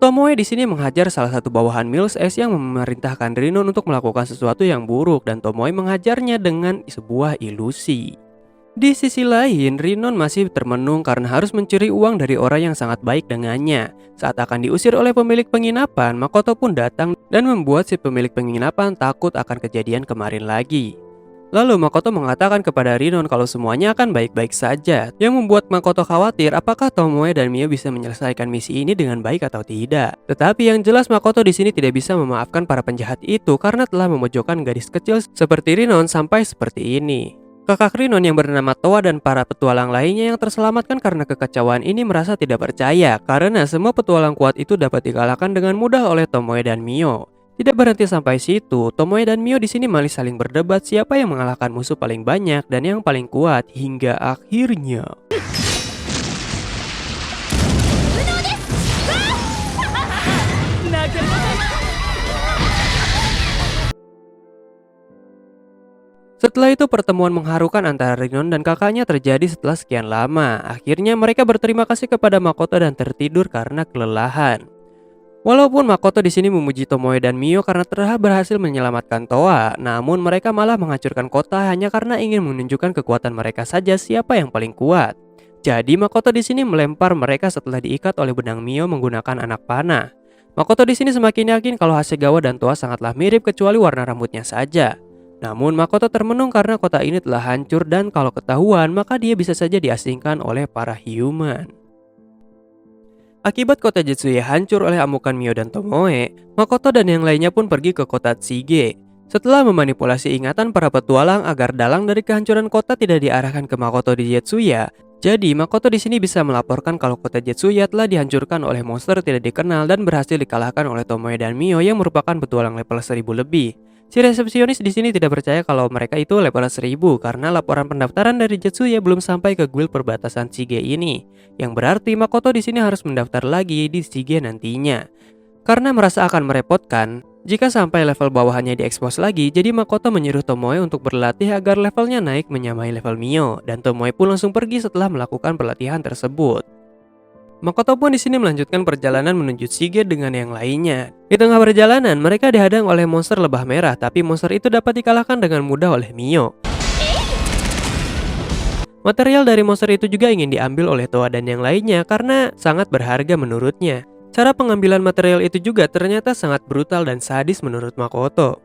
Tomoe di sini menghajar salah satu bawahan Miles S yang memerintahkan Rinon untuk melakukan sesuatu yang buruk dan Tomoe menghajarnya dengan sebuah ilusi. Di sisi lain, Rinon masih termenung karena harus mencuri uang dari orang yang sangat baik dengannya. Saat akan diusir oleh pemilik penginapan, Makoto pun datang dan membuat si pemilik penginapan takut akan kejadian kemarin lagi. Lalu Makoto mengatakan kepada Rinon kalau semuanya akan baik-baik saja, yang membuat Makoto khawatir apakah Tomoe dan Mio bisa menyelesaikan misi ini dengan baik atau tidak. Tetapi yang jelas Makoto di sini tidak bisa memaafkan para penjahat itu karena telah memojokkan gadis kecil seperti Rinon sampai seperti ini. Kakak Rinon yang bernama Toa dan para petualang lainnya yang terselamatkan karena kekacauan ini merasa tidak percaya karena semua petualang kuat itu dapat dikalahkan dengan mudah oleh Tomoe dan Mio. Tidak berhenti sampai situ, Tomoe dan Mio di sini malah saling berdebat siapa yang mengalahkan musuh paling banyak dan yang paling kuat hingga akhirnya. Setelah itu pertemuan mengharukan antara Rinon dan kakaknya terjadi setelah sekian lama. Akhirnya mereka berterima kasih kepada Makoto dan tertidur karena kelelahan. Walaupun Makoto di sini memuji Tomoe dan Mio karena telah berhasil menyelamatkan Toa, namun mereka malah menghancurkan kota hanya karena ingin menunjukkan kekuatan mereka saja siapa yang paling kuat. Jadi Makoto di sini melempar mereka setelah diikat oleh benang Mio menggunakan anak panah. Makoto di sini semakin yakin kalau Hasegawa dan Toa sangatlah mirip kecuali warna rambutnya saja. Namun Makoto termenung karena kota ini telah hancur dan kalau ketahuan maka dia bisa saja diasingkan oleh para human. Akibat kota Jetsuya hancur oleh amukan Mio dan Tomoe, Makoto dan yang lainnya pun pergi ke kota Tsige. Setelah memanipulasi ingatan para petualang agar dalang dari kehancuran kota tidak diarahkan ke Makoto di Jetsuya, jadi Makoto di sini bisa melaporkan kalau kota Jetsuya telah dihancurkan oleh monster tidak dikenal dan berhasil dikalahkan oleh Tomoe dan Mio yang merupakan petualang level 1000 lebih. Si resepsionis di sini tidak percaya kalau mereka itu level 1000 karena laporan pendaftaran dari Jetsuya belum sampai ke guild perbatasan Shige ini, yang berarti Makoto di sini harus mendaftar lagi di Shige nantinya. Karena merasa akan merepotkan jika sampai level bawahannya diekspos lagi, jadi Makoto menyuruh Tomoe untuk berlatih agar levelnya naik menyamai level Mio, dan Tomoe pun langsung pergi setelah melakukan pelatihan tersebut. Makoto pun di sini melanjutkan perjalanan menuju Shige dengan yang lainnya. Di tengah perjalanan, mereka dihadang oleh monster lebah merah, tapi monster itu dapat dikalahkan dengan mudah oleh Mio. Material dari monster itu juga ingin diambil oleh Toa dan yang lainnya karena sangat berharga menurutnya. Cara pengambilan material itu juga ternyata sangat brutal dan sadis menurut Makoto.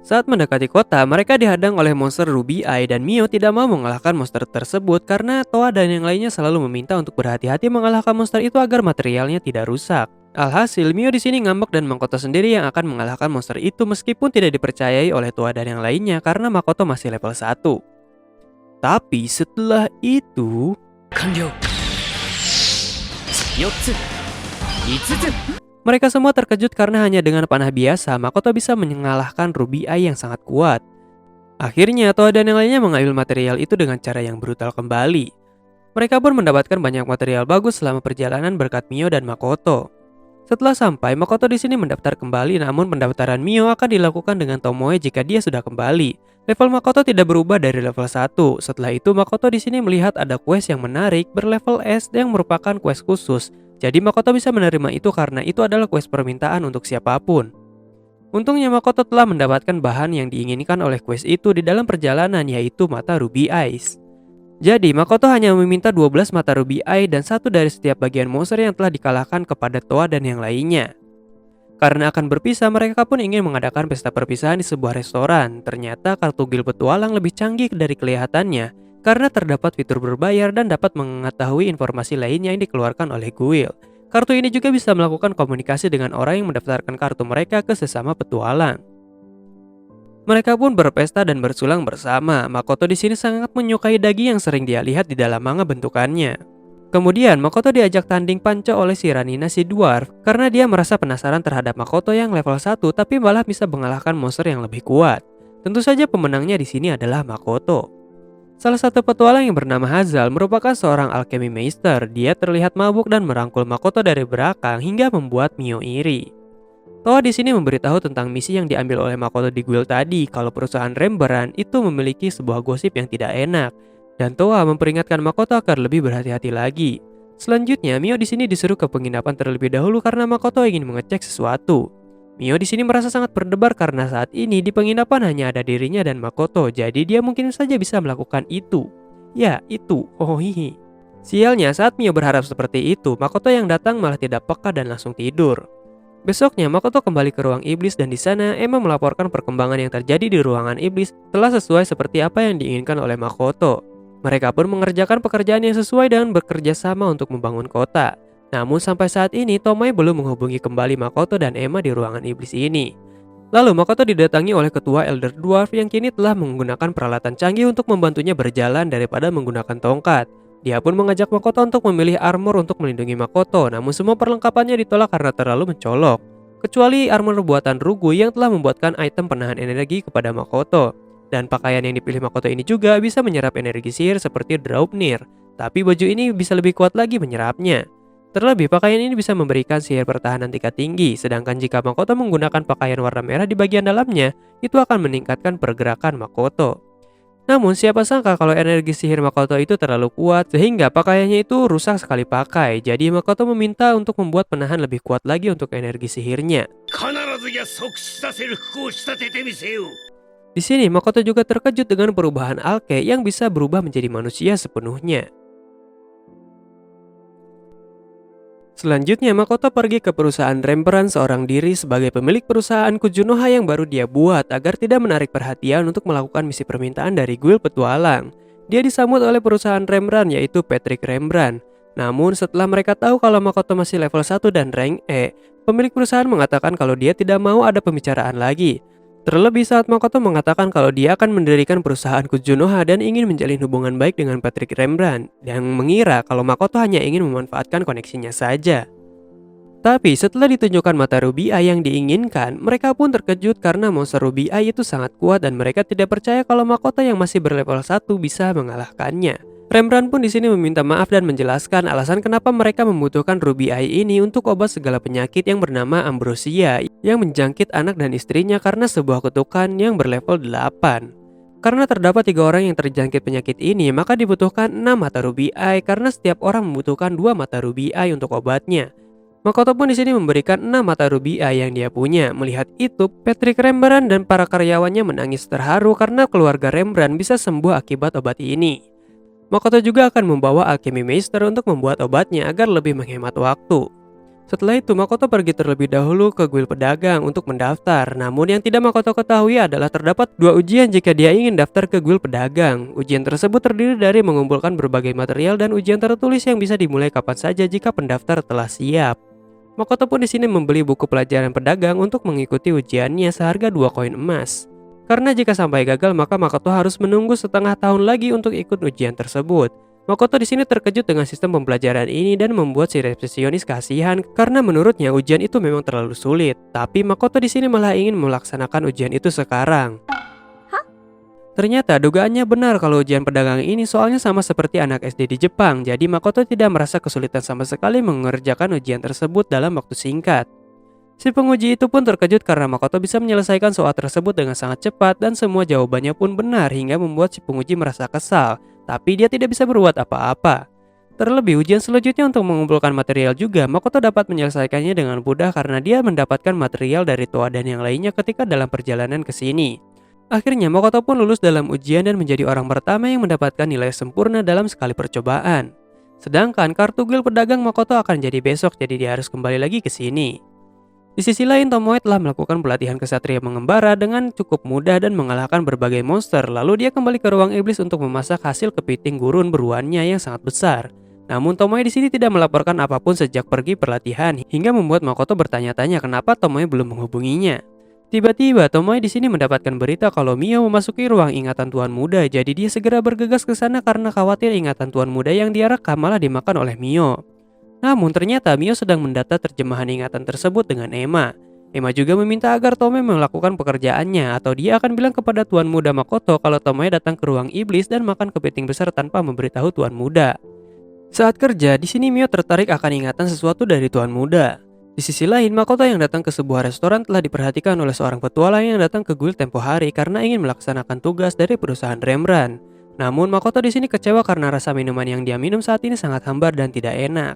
Saat mendekati kota, mereka dihadang oleh monster Ruby Eye dan Mio tidak mau mengalahkan monster tersebut karena Toa dan yang lainnya selalu meminta untuk berhati-hati mengalahkan monster itu agar materialnya tidak rusak. Alhasil, Mio di sini ngambek dan Makoto sendiri yang akan mengalahkan monster itu meskipun tidak dipercayai oleh Toa dan yang lainnya karena Makoto masih level 1. Tapi setelah itu... 完了4つ5つ Mereka semua terkejut karena hanya dengan panah biasa, Makoto bisa mengalahkan Ruby Eye yang sangat kuat. Akhirnya, Toa dan yang lainnya mengambil material itu dengan cara yang brutal kembali. Mereka pun mendapatkan banyak material bagus selama perjalanan berkat Mio dan Makoto. Setelah sampai, Makoto di sini mendaftar kembali, namun pendaftaran Mio akan dilakukan dengan Tomoe jika dia sudah kembali. Level Makoto tidak berubah dari level 1. Setelah itu, Makoto di sini melihat ada quest yang menarik berlevel S yang merupakan quest khusus. Jadi Makoto bisa menerima itu karena itu adalah quest permintaan untuk siapapun. Untungnya Makoto telah mendapatkan bahan yang diinginkan oleh quest itu di dalam perjalanan, yaitu mata Ruby Eyes. Jadi Makoto hanya meminta 12 mata Ruby Eye dan satu dari setiap bagian monster yang telah dikalahkan kepada Toa dan yang lainnya. Karena akan berpisah, mereka pun ingin mengadakan pesta perpisahan di sebuah restoran. Ternyata kartu guild petualang lebih canggih dari kelihatannya. karena terdapat fitur berbayar dan dapat mengetahui informasi lainnya yang dikeluarkan oleh guild. Kartu ini juga bisa melakukan komunikasi dengan orang yang mendaftarkan kartu mereka ke sesama petualang. Mereka pun berpesta dan bersulang bersama. Makoto di sini sangat menyukai daging yang sering dia lihat di dalam manga bentukannya. Kemudian Makoto diajak tanding panco oleh si Ranina si dwarf karena dia merasa penasaran terhadap Makoto yang level 1 tapi malah bisa mengalahkan monster yang lebih kuat. Tentu saja pemenangnya di sini adalah Makoto. Salah satu petualang yang bernama Hazal merupakan seorang alchemy master. Dia terlihat mabuk dan merangkul Makoto dari belakang hingga membuat Mio iri. Toa di sini memberitahu tentang misi yang diambil oleh Makoto di guild tadi kalau perusahaan Rembrandt itu memiliki sebuah gosip yang tidak enak. Dan Toa memperingatkan Makoto agar lebih berhati-hati lagi. Selanjutnya, Mio di sini disuruh ke penginapan terlebih dahulu karena Makoto ingin mengecek sesuatu. Mio di sini merasa sangat berdebar karena saat ini di penginapan hanya ada dirinya dan Makoto, jadi dia mungkin saja bisa melakukan itu. Ya, itu. Oh hihi. Sialnya, saat Mio berharap seperti itu, Makoto yang datang malah tidak peka dan langsung tidur. Besoknya, Makoto kembali ke ruang iblis dan di sana Emma melaporkan perkembangan yang terjadi di ruangan iblis telah sesuai seperti apa yang diinginkan oleh Makoto. Mereka pun mengerjakan pekerjaan yang sesuai dan bekerja sama untuk membangun kota. Namun sampai saat ini Tomoe belum menghubungi kembali Makoto dan Emma di ruangan iblis ini. Lalu Makoto didatangi oleh ketua Elder Dwarf yang kini telah menggunakan peralatan canggih untuk membantunya berjalan daripada menggunakan tongkat. Dia pun mengajak Makoto untuk memilih armor untuk melindungi Makoto, namun semua perlengkapannya ditolak karena terlalu mencolok. Kecuali armor buatan Rugu yang telah membuatkan item penahan energi kepada Makoto. Dan pakaian yang dipilih Makoto ini juga bisa menyerap energi sihir seperti Draupnir. Tapi baju ini bisa lebih kuat lagi menyerapnya. Terlebih pakaian ini bisa memberikan sihir pertahanan tingkat tinggi, sedangkan jika Makoto menggunakan pakaian warna merah di bagian dalamnya, itu akan meningkatkan pergerakan Makoto. Namun siapa sangka kalau energi sihir Makoto itu terlalu kuat sehingga pakaiannya itu rusak sekali pakai. Jadi Makoto meminta untuk membuat penahan lebih kuat lagi untuk energi sihirnya. Di sini Makoto juga terkejut dengan perubahan Alke yang bisa berubah menjadi manusia sepenuhnya. Selanjutnya Makoto pergi ke perusahaan Rembrandt seorang diri sebagai pemilik perusahaan Kujunoha yang baru dia buat agar tidak menarik perhatian untuk melakukan misi permintaan dari guild petualang. Dia disambut oleh perusahaan Rembrandt yaitu Patrick Rembrandt. Namun setelah mereka tahu kalau Makoto masih level 1 dan rank E, pemilik perusahaan mengatakan kalau dia tidak mau ada pembicaraan lagi. Terlebih saat Makoto mengatakan kalau dia akan mendirikan perusahaan Kujunoha dan ingin menjalin hubungan baik dengan Patrick Rembrandt, yang mengira kalau Makoto hanya ingin memanfaatkan koneksinya saja. Tapi setelah ditunjukkan mata Ruby Eye yang diinginkan, mereka pun terkejut karena monster Ruby Eye itu sangat kuat dan mereka tidak percaya kalau Makoto yang masih berlevel 1 bisa mengalahkannya. Rembrandt pun di sini meminta maaf dan menjelaskan alasan kenapa mereka membutuhkan Ruby Eye ini untuk obat segala penyakit yang bernama ambrosia yang menjangkit anak dan istrinya karena sebuah kutukan yang berlevel 8. Karena terdapat 3 orang yang terjangkit penyakit ini, maka dibutuhkan 6 mata Ruby Eye karena setiap orang membutuhkan 2 mata Ruby Eye untuk obatnya. Makoto pun di sini memberikan 6 mata Ruby Eye yang dia punya. Melihat itu, Patrick Rembrandt dan para karyawannya menangis terharu karena keluarga Rembrandt bisa sembuh akibat obat ini. Makoto juga akan membawa alchemy master untuk membuat obatnya agar lebih menghemat waktu. Setelah itu Makoto pergi terlebih dahulu ke guild pedagang untuk mendaftar. Namun yang tidak Makoto ketahui adalah terdapat 2 ujian jika dia ingin daftar ke guild pedagang. Ujian tersebut terdiri dari mengumpulkan berbagai material dan ujian tertulis yang bisa dimulai kapan saja jika pendaftar telah siap. Makoto pun di sini membeli buku pelajaran pedagang untuk mengikuti ujiannya seharga 2 koin emas. Karena jika sampai gagal maka Makoto harus menunggu setengah tahun lagi untuk ikut ujian tersebut. Makoto di sini terkejut dengan sistem pembelajaran ini dan membuat si resepsionis kasihan karena menurutnya ujian itu memang terlalu sulit. Tapi Makoto di sini malah ingin melaksanakan ujian itu sekarang. Ternyata dugaannya benar kalau ujian pedagang ini soalnya sama seperti anak SD di Jepang. Jadi Makoto tidak merasa kesulitan sama sekali mengerjakan ujian tersebut dalam waktu singkat. Si penguji itu pun terkejut karena Makoto bisa menyelesaikan soal tersebut dengan sangat cepat dan semua jawabannya pun benar hingga membuat si penguji merasa kesal. Tapi dia tidak bisa berbuat apa-apa. Terlebih ujian selanjutnya untuk mengumpulkan material juga Makoto dapat menyelesaikannya dengan mudah karena dia mendapatkan material dari Toa dan yang lainnya ketika dalam perjalanan ke sini. Akhirnya Makoto pun lulus dalam ujian dan menjadi orang pertama yang mendapatkan nilai sempurna dalam sekali percobaan. Sedangkan kartu guild pedagang Makoto akan jadi besok jadi dia harus kembali lagi ke sini. Di sisi lain, Tomoe telah melakukan pelatihan kesatria mengembara dengan cukup mudah dan mengalahkan berbagai monster. Lalu dia kembali ke ruang iblis untuk memasak hasil kepiting gurun beruannya yang sangat besar. Namun Tomoe di sini tidak melaporkan apapun sejak pergi pelatihan hingga membuat Makoto bertanya-tanya kenapa Tomoe belum menghubunginya. Tiba-tiba Tomoe di sini mendapatkan berita kalau Mio memasuki ruang ingatan Tuan Muda, jadi dia segera bergegas ke sana karena khawatir ingatan Tuan Muda yang dia rekam malah dimakan oleh Mio. Namun ternyata Mio sedang mendata terjemahan ingatan tersebut dengan Emma. Emma juga meminta agar Tomoe melakukan pekerjaannya atau dia akan bilang kepada Tuan Muda Makoto kalau Tomoe datang ke ruang iblis dan makan kepiting besar tanpa memberitahu Tuan Muda. Saat kerja, di sini Mio tertarik akan ingatan sesuatu dari Tuan Muda. Di sisi lain, Makoto yang datang ke sebuah restoran telah diperhatikan oleh seorang petualang yang datang ke guild tempo hari karena ingin melaksanakan tugas dari perusahaan Rembrandt. Namun Makoto di sini kecewa karena rasa minuman yang dia minum saat ini sangat hambar dan tidak enak.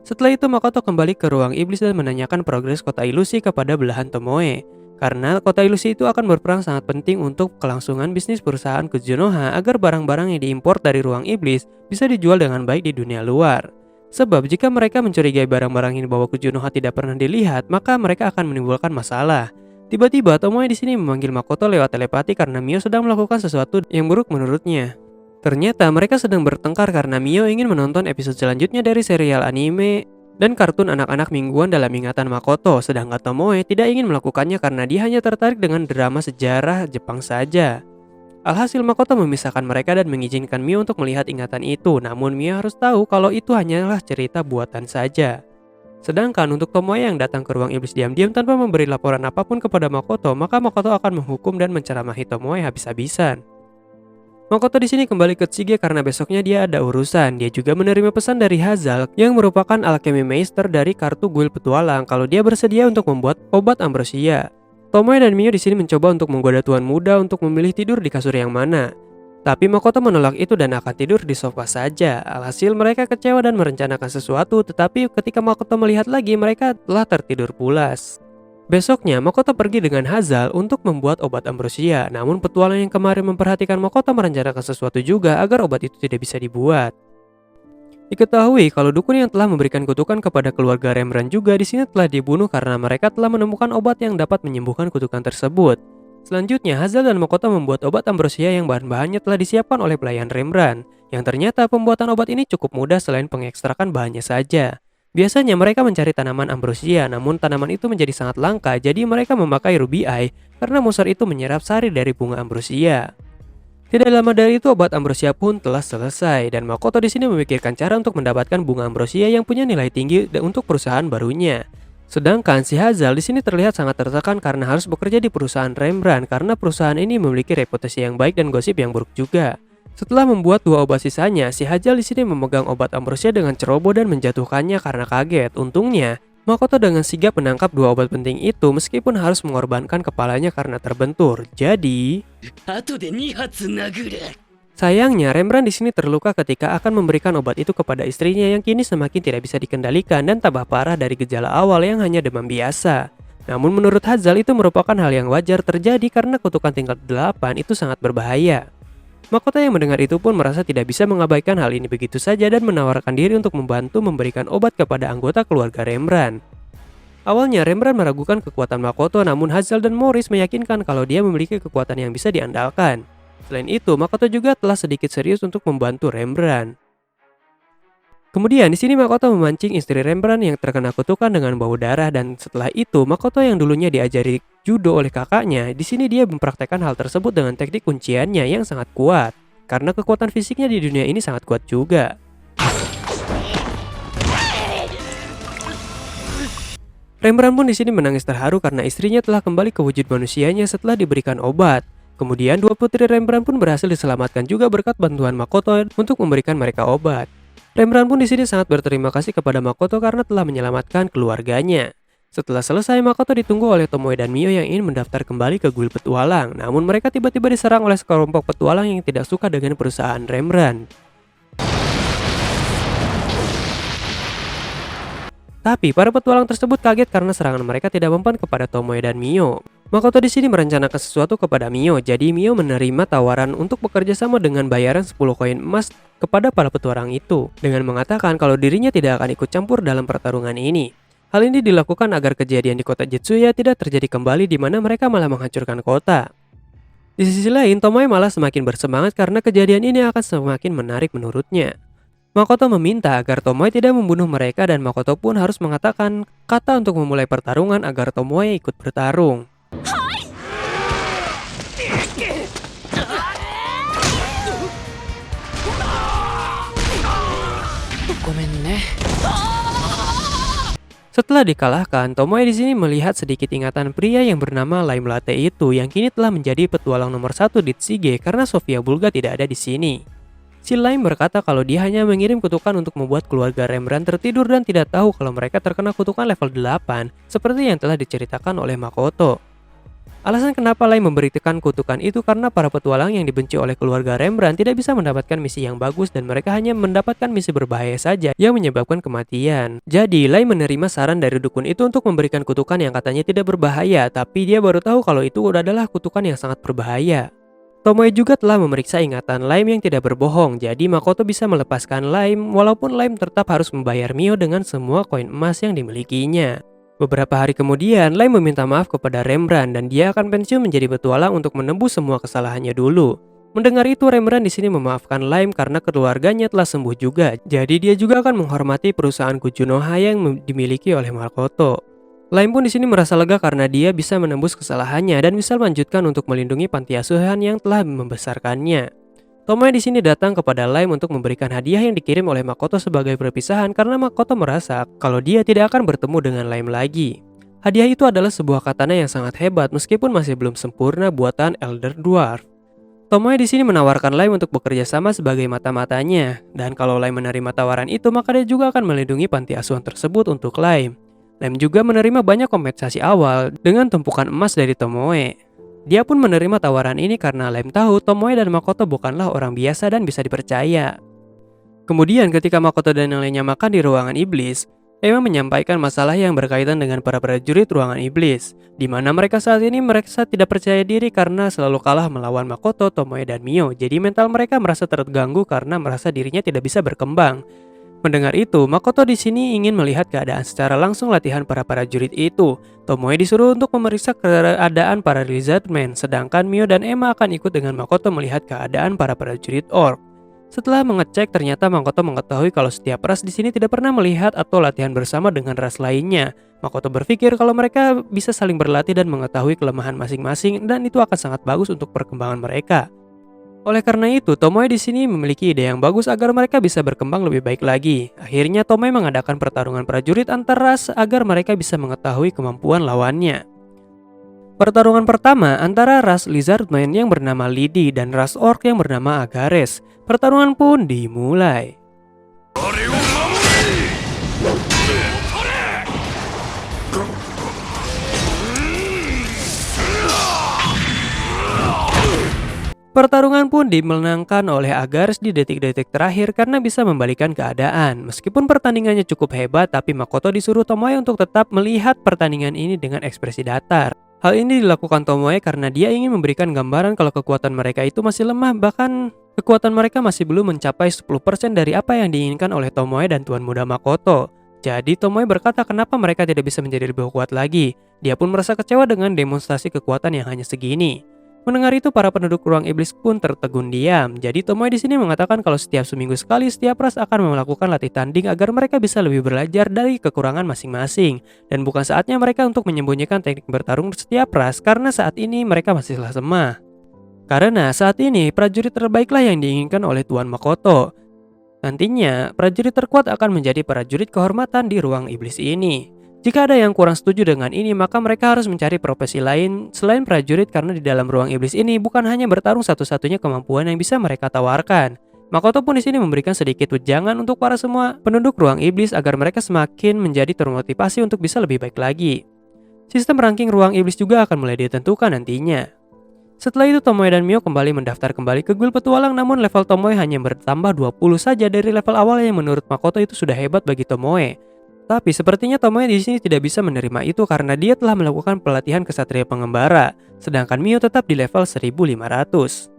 Setelah itu Makoto kembali ke ruang iblis dan menanyakan progres kota ilusi kepada belahan Tomoe. Karena kota ilusi itu akan berperan sangat penting untuk kelangsungan bisnis perusahaan Kuzunoha agar barang-barang yang diimpor dari ruang iblis bisa dijual dengan baik di dunia luar. Sebab jika mereka mencurigai barang-barang yang dibawa Kuzunoha tidak pernah dilihat, maka mereka akan menimbulkan masalah. Tiba-tiba Tomoe di sini memanggil Makoto lewat telepati karena Mio sedang melakukan sesuatu yang buruk menurutnya. Ternyata mereka sedang bertengkar karena Mio ingin menonton episode selanjutnya dari serial anime dan kartun anak-anak mingguan dalam ingatan Makoto, sedangkan Tomoe tidak ingin melakukannya karena dia hanya tertarik dengan drama sejarah Jepang saja. Alhasil Makoto memisahkan mereka dan mengizinkan Mio untuk melihat ingatan itu, namun Mio harus tahu kalau itu hanyalah cerita buatan saja. Sedangkan untuk Tomoe yang datang ke ruang iblis diam-diam tanpa memberi laporan apapun kepada Makoto, maka Makoto akan menghukum dan menceramahi Tomoe habis-habisan. Makoto di sini kembali ke Tsuge karena besoknya dia ada urusan. Dia juga menerima pesan dari Hazal yang merupakan alchemy master dari kartu guild petualang kalau dia bersedia untuk membuat obat ambrosia. Tomoe dan Mio di sini mencoba untuk menggoda Tuan Muda untuk memilih tidur di kasur yang mana. Tapi Makoto menolak itu dan akan tidur di sofa saja. Alhasil mereka kecewa dan merencanakan sesuatu, tetapi ketika Makoto melihat lagi mereka telah tertidur pulas. Besoknya, Makoto pergi dengan Hazal untuk membuat obat ambrosia. Namun petualang yang kemarin memperhatikan Makoto merencanakan sesuatu juga agar obat itu tidak bisa dibuat. Diketahui kalau dukun yang telah memberikan kutukan kepada keluarga Rembrandt juga di sini telah dibunuh karena mereka telah menemukan obat yang dapat menyembuhkan kutukan tersebut. Selanjutnya, Hazal dan Makoto membuat obat ambrosia yang bahan-bahannya telah disiapkan oleh pelayan Rembrandt. Yang ternyata pembuatan obat ini cukup mudah selain pengekstrakan bahannya saja. Biasanya mereka mencari tanaman ambrosia, namun tanaman itu menjadi sangat langka, jadi mereka memakai ruby eye karena monster itu menyerap sari dari bunga ambrosia. Tidak lama dari itu obat ambrosia pun telah selesai dan Makoto di sini memikirkan cara untuk mendapatkan bunga ambrosia yang punya nilai tinggi untuk perusahaan barunya. Sedangkan si Hazal di sini terlihat sangat tertekan karena harus bekerja di perusahaan Rembrandt karena perusahaan ini memiliki reputasi yang baik dan gosip yang buruk juga. Setelah membuat 2 obat sisanya, si Hazal di sini memegang obat ambrosia dengan ceroboh dan menjatuhkannya karena kaget. Untungnya, Makoto dengan sigap menangkap 2 obat penting itu meskipun harus mengorbankan kepalanya karena terbentur. Jadi, sayangnya Rembrandt di sini terluka ketika akan memberikan obat itu kepada istrinya yang kini semakin tidak bisa dikendalikan dan tambah parah dari gejala awal yang hanya demam biasa. Namun menurut Hazal itu merupakan hal yang wajar terjadi karena kutukan tingkat 8 itu sangat berbahaya. Makoto yang mendengar itu pun merasa tidak bisa mengabaikan hal ini begitu saja dan menawarkan diri untuk membantu memberikan obat kepada anggota keluarga Rembrandt. Awalnya Rembrandt meragukan kekuatan Makoto, namun Hazal dan Morris meyakinkan kalau dia memiliki kekuatan yang bisa diandalkan. Selain itu, Makoto juga telah sedikit serius untuk membantu Rembrandt. Kemudian di sini Makoto memancing istri Rembrandt yang terkena kutukan dengan bau darah dan setelah itu Makoto yang dulunya diajari judo oleh kakaknya, di sini dia mempraktekkan hal tersebut dengan teknik kunciannya yang sangat kuat. Karena kekuatan fisiknya di dunia ini sangat kuat juga. Rembrandt pun di sini menangis terharu karena istrinya telah kembali ke wujud manusianya setelah diberikan obat. Kemudian 2 putri Rembrandt pun berhasil diselamatkan juga berkat bantuan Makoto untuk memberikan mereka obat. Rembrandt pun di sini sangat berterima kasih kepada Makoto karena telah menyelamatkan keluarganya. Setelah selesai, Makoto ditunggu oleh Tomoe dan Mio yang ingin mendaftar kembali ke guild petualang. Namun mereka tiba-tiba diserang oleh sekelompok petualang yang tidak suka dengan perusahaan Rembrandt. Tapi para petualang tersebut kaget karena serangan mereka tidak mempan kepada Tomoe dan Mio. Makoto di sini merencanakan sesuatu kepada Mio, jadi Mio menerima tawaran untuk bekerja sama dengan bayaran 10 koin emas kepada para petualang itu, dengan mengatakan kalau dirinya tidak akan ikut campur dalam pertarungan ini. Hal ini dilakukan agar kejadian di kota Jetsuya tidak terjadi kembali di mana mereka malah menghancurkan kota. Di sisi lain, Tomoe malah semakin bersemangat karena kejadian ini akan semakin menarik menurutnya. Makoto meminta agar Tomoe tidak membunuh mereka dan Makoto pun harus mengatakan kata untuk memulai pertarungan agar Tomoe ikut bertarung. Setelah dikalahkan, Tomoe di sini melihat sedikit ingatan pria yang bernama Lime Latte itu yang kini telah menjadi petualang nomor 1 di Tsige karena Sofia Bulga tidak ada di sini. Si Lime berkata kalau dia hanya mengirim kutukan untuk membuat keluarga Rembrandt tertidur dan tidak tahu kalau mereka terkena kutukan level 8 seperti yang telah diceritakan oleh Makoto. Alasan kenapa Lime memberikan kutukan itu karena para petualang yang dibenci oleh keluarga Rembrandt tidak bisa mendapatkan misi yang bagus dan mereka hanya mendapatkan misi berbahaya saja yang menyebabkan kematian. Jadi Lime menerima saran dari dukun itu untuk memberikan kutukan yang katanya tidak berbahaya, tapi dia baru tahu kalau itu adalah kutukan yang sangat berbahaya. Tomoe juga telah memeriksa ingatan Lime yang tidak berbohong, jadi Makoto bisa melepaskan Lime walaupun Lime tetap harus membayar Mio dengan semua koin emas yang dimilikinya. Beberapa hari kemudian, Lime meminta maaf kepada Rembrandt dan dia akan pensiun menjadi petualang untuk menembus semua kesalahannya dulu. Mendengar itu, Rembrandt di sini memaafkan Lime karena keluarganya telah sembuh juga. Jadi dia juga akan menghormati perusahaan Kujunoha yang dimiliki oleh Makoto. Lime pun di sini merasa lega karena dia bisa menembus kesalahannya dan bisa melanjutkan untuk melindungi panti asuhan yang telah membesarkannya. Tomoe di sini datang kepada Lime untuk memberikan hadiah yang dikirim oleh Makoto sebagai perpisahan karena Makoto merasa kalau dia tidak akan bertemu dengan Lime lagi. Hadiah itu adalah sebuah katana yang sangat hebat meskipun masih belum sempurna buatan Elder Dwarf. Tomoe di sini menawarkan Lime untuk bekerja sama sebagai mata-matanya, dan kalau Lime menerima tawaran itu maka dia juga akan melindungi panti asuhan tersebut untuk Lime. Lime juga menerima banyak kompensasi awal dengan tumpukan emas dari Tomoe. Dia pun menerima tawaran ini karena Lime tahu Tomoe dan Makoto bukanlah orang biasa dan bisa dipercaya. Kemudian ketika Makoto dan yang lainnya makan di ruangan iblis, Ema menyampaikan masalah yang berkaitan dengan para prajurit ruangan iblis, di mana mereka saat ini mereka tidak percaya diri karena selalu kalah melawan Makoto, Tomoe, dan Mio. Jadi mental mereka merasa terganggu karena merasa dirinya tidak bisa berkembang. Mendengar itu, Makoto di sini ingin melihat keadaan secara langsung latihan para prajurit itu. Tomoe disuruh untuk memeriksa keadaan para lizardmen, sedangkan Mio dan Emma akan ikut dengan Makoto melihat keadaan para prajurit orc. Setelah mengecek, ternyata Makoto mengetahui kalau setiap ras di sini tidak pernah melihat atau latihan bersama dengan ras lainnya. Makoto berpikir kalau mereka bisa saling berlatih dan mengetahui kelemahan masing-masing dan itu akan sangat bagus untuk perkembangan mereka. Oleh karena itu, Tomoe di sini memiliki ide yang bagus agar mereka bisa berkembang lebih baik lagi. Akhirnya Tomoe mengadakan pertarungan prajurit antar ras agar mereka bisa mengetahui kemampuan lawannya. Pertarungan pertama antara ras Lizardman yang bernama Lidi dan ras Orc yang bernama Agares. Pertarungan pun dimulai. Pertarungan pun dimenangkan oleh Agares di detik-detik terakhir karena bisa membalikan keadaan. Meskipun pertandingannya cukup hebat, tapi Makoto disuruh Tomoe untuk tetap melihat pertandingan ini dengan ekspresi datar. Hal ini dilakukan Tomoe karena dia ingin memberikan gambaran kalau kekuatan mereka itu masih lemah, bahkan kekuatan mereka masih belum mencapai 10% dari apa yang diinginkan oleh Tomoe dan Tuan Muda Makoto. Jadi Tomoe berkata kenapa mereka tidak bisa menjadi lebih kuat lagi. Dia pun merasa kecewa dengan demonstrasi kekuatan yang hanya segini. Mendengar itu, para penduduk ruang iblis pun tertegun diam. Jadi Tomoe di sini mengatakan kalau setiap seminggu sekali setiap ras akan melakukan latih tanding agar mereka bisa lebih belajar dari kekurangan masing-masing. Dan bukan saatnya mereka untuk menyembunyikan teknik bertarung setiap ras karena saat ini mereka masih lemah. Karena saat ini prajurit terbaiklah yang diinginkan oleh Tuan Makoto. Nantinya prajurit terkuat akan menjadi prajurit kehormatan di ruang iblis ini. Jika ada yang kurang setuju dengan ini, maka mereka harus mencari profesi lain selain prajurit karena di dalam ruang iblis ini bukan hanya bertarung satu-satunya kemampuan yang bisa mereka tawarkan. Makoto pun di sini memberikan sedikit wejangan untuk para semua penduduk ruang iblis agar mereka semakin menjadi termotivasi untuk bisa lebih baik lagi. Sistem ranking ruang iblis juga akan mulai ditentukan nantinya. Setelah itu Tomoe dan Mio kembali mendaftar kembali ke guild petualang, namun level Tomoe hanya bertambah 20 saja dari level awal yang menurut Makoto itu sudah hebat bagi Tomoe. Tapi sepertinya Tomoe di sini tidak bisa menerima itu karena dia telah melakukan pelatihan kesatria pengembara, sedangkan Mio tetap di level 1500.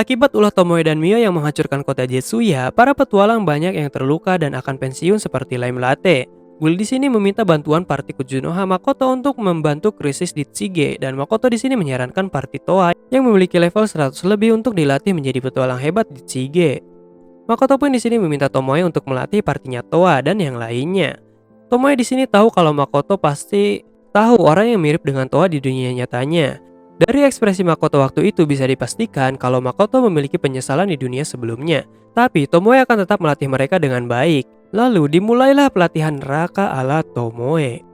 Akibat ulah Tomoe dan Mio yang menghancurkan kota Jetsuya, para petualang banyak yang terluka dan akan pensiun seperti Lime Latte. Guild di sini meminta bantuan party Kuzunoha Makoto untuk membantu krisis di Tsuge, dan Makoto di sini menyarankan party Toa yang memiliki level 100 lebih untuk dilatih menjadi petualang hebat di Tsuge. Makoto pun di sini meminta Tomoe untuk melatih partinya Toa dan yang lainnya. Tomoe di sini tahu kalau Makoto pasti tahu orang yang mirip dengan Toa di dunia nyatanya. Dari ekspresi Makoto waktu itu bisa dipastikan kalau Makoto memiliki penyesalan di dunia sebelumnya. Tapi Tomoe akan tetap melatih mereka dengan baik. Lalu dimulailah pelatihan neraka ala Tomoe.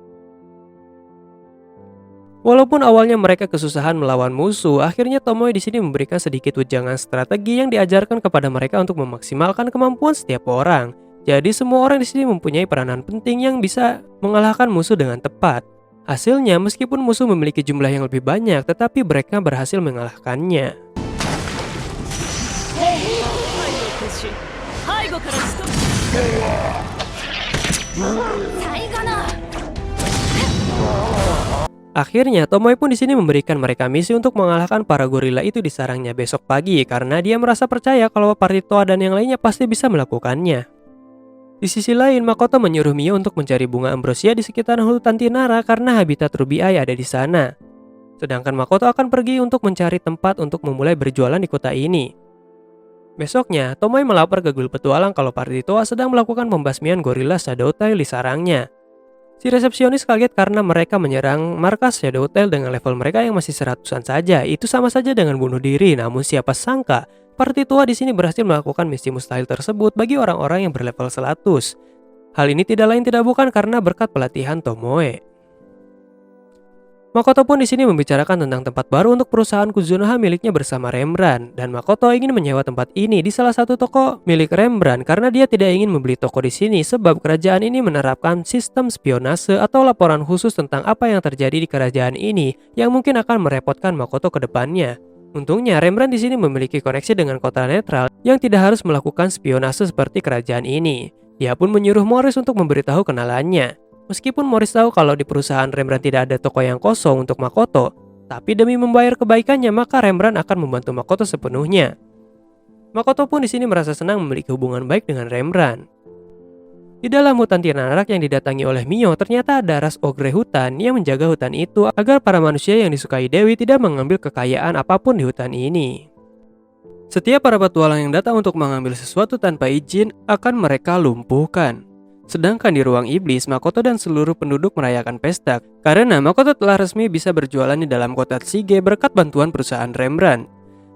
Walaupun awalnya mereka kesusahan melawan musuh, akhirnya Tomoe di sini memberikan sedikit wejangan strategi yang diajarkan kepada mereka untuk memaksimalkan kemampuan setiap orang. Jadi semua orang di sini mempunyai peranan penting yang bisa mengalahkan musuh dengan tepat. Hasilnya, meskipun musuh memiliki jumlah yang lebih banyak, tetapi mereka berhasil mengalahkannya. Akhirnya, Tomoe pun di sini memberikan mereka misi untuk mengalahkan para gorila itu di sarangnya besok pagi karena dia merasa percaya kalau party Toa dan yang lainnya pasti bisa melakukannya. Di sisi lain, Makoto menyuruh Mio untuk mencari bunga ambrosia di sekitaran hutan Tinara karena habitat Ruby Eye ada di sana. Sedangkan Makoto akan pergi untuk mencari tempat untuk memulai berjualan di kota ini. Besoknya, Tomoe melapor ke guild petualang kalau party Toa sedang melakukan pembasmian gorila Shadowtail di sarangnya. Si resepsionis kaget karena mereka menyerang markas Shadowtail dengan level mereka yang masih 100-an saja. Itu sama saja dengan bunuh diri, namun siapa sangka party Toa di sini berhasil melakukan misi mustahil tersebut bagi orang-orang yang berlevel 100. Hal ini tidak lain tidak bukan karena berkat pelatihan Tomoe. Makoto pun di sini membicarakan tentang tempat baru untuk perusahaan Kuzunoha miliknya bersama Rembrandt, dan Makoto ingin menyewa tempat ini di salah satu toko milik Rembrandt karena dia tidak ingin membeli toko di sini sebab kerajaan ini menerapkan sistem spionase atau laporan khusus tentang apa yang terjadi di kerajaan ini yang mungkin akan merepotkan Makoto ke depannya. Untungnya Rembrandt di sini memiliki koneksi dengan kota netral yang tidak harus melakukan spionase seperti kerajaan ini. Dia pun menyuruh Morris untuk memberitahu kenalannya. Meskipun Morris tahu kalau di perusahaan Rembrandt tidak ada toko yang kosong untuk Makoto, tapi demi membayar kebaikannya maka Rembrandt akan membantu Makoto sepenuhnya. Makoto pun di sini merasa senang memiliki hubungan baik dengan Rembrandt. Di dalam hutan Tinarak yang didatangi oleh Mio, ternyata ada ras ogre hutan yang menjaga hutan itu agar para manusia yang disukai Dewi tidak mengambil kekayaan apapun di hutan ini. Setiap para petualang yang datang untuk mengambil sesuatu tanpa izin akan mereka lumpuhkan. Sedangkan di ruang iblis, Makoto dan seluruh penduduk merayakan pesta karena Makoto telah resmi bisa berjualan di dalam kota Tsuge berkat bantuan perusahaan Rembrandt.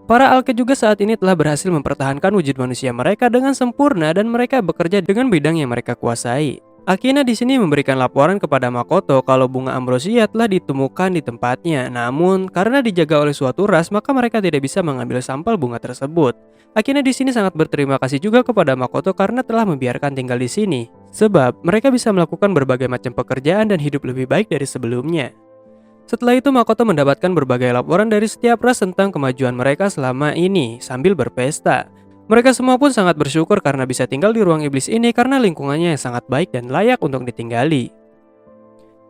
Para alke juga saat ini telah berhasil mempertahankan wujud manusia mereka dengan sempurna dan mereka bekerja dengan bidang yang mereka kuasai. Akina di sini memberikan laporan kepada Makoto kalau bunga ambrosia telah ditemukan di tempatnya. Namun, karena dijaga oleh suatu ras, maka mereka tidak bisa mengambil sampel bunga tersebut. Akina di sini sangat berterima kasih juga kepada Makoto karena telah membiarkan tinggal di sini. Sebab, mereka bisa melakukan berbagai macam pekerjaan dan hidup lebih baik dari sebelumnya. Setelah itu, Makoto mendapatkan berbagai laporan dari setiap ras tentang kemajuan mereka selama ini sambil berpesta. Mereka semua pun sangat bersyukur karena bisa tinggal di ruang iblis ini karena lingkungannya yang sangat baik dan layak untuk ditinggali.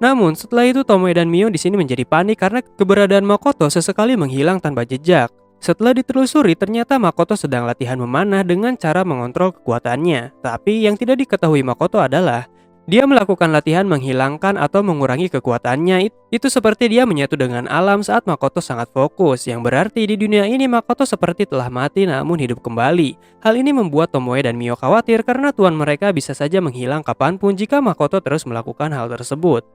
Namun, setelah itu Tomoe dan Mio di sini menjadi panik karena keberadaan Makoto sesekali menghilang tanpa jejak. Setelah ditelusuri, ternyata Makoto sedang latihan memanah dengan cara mengontrol kekuatannya. Tapi yang tidak diketahui Makoto adalah dia melakukan latihan menghilangkan atau mengurangi kekuatannya. Itu seperti dia menyatu dengan alam saat Makoto sangat fokus, yang berarti di dunia ini Makoto seperti telah mati namun hidup kembali. Hal ini membuat Tomoe dan Mio khawatir karena tuan mereka bisa saja menghilang kapanpun jika Makoto terus melakukan hal tersebut.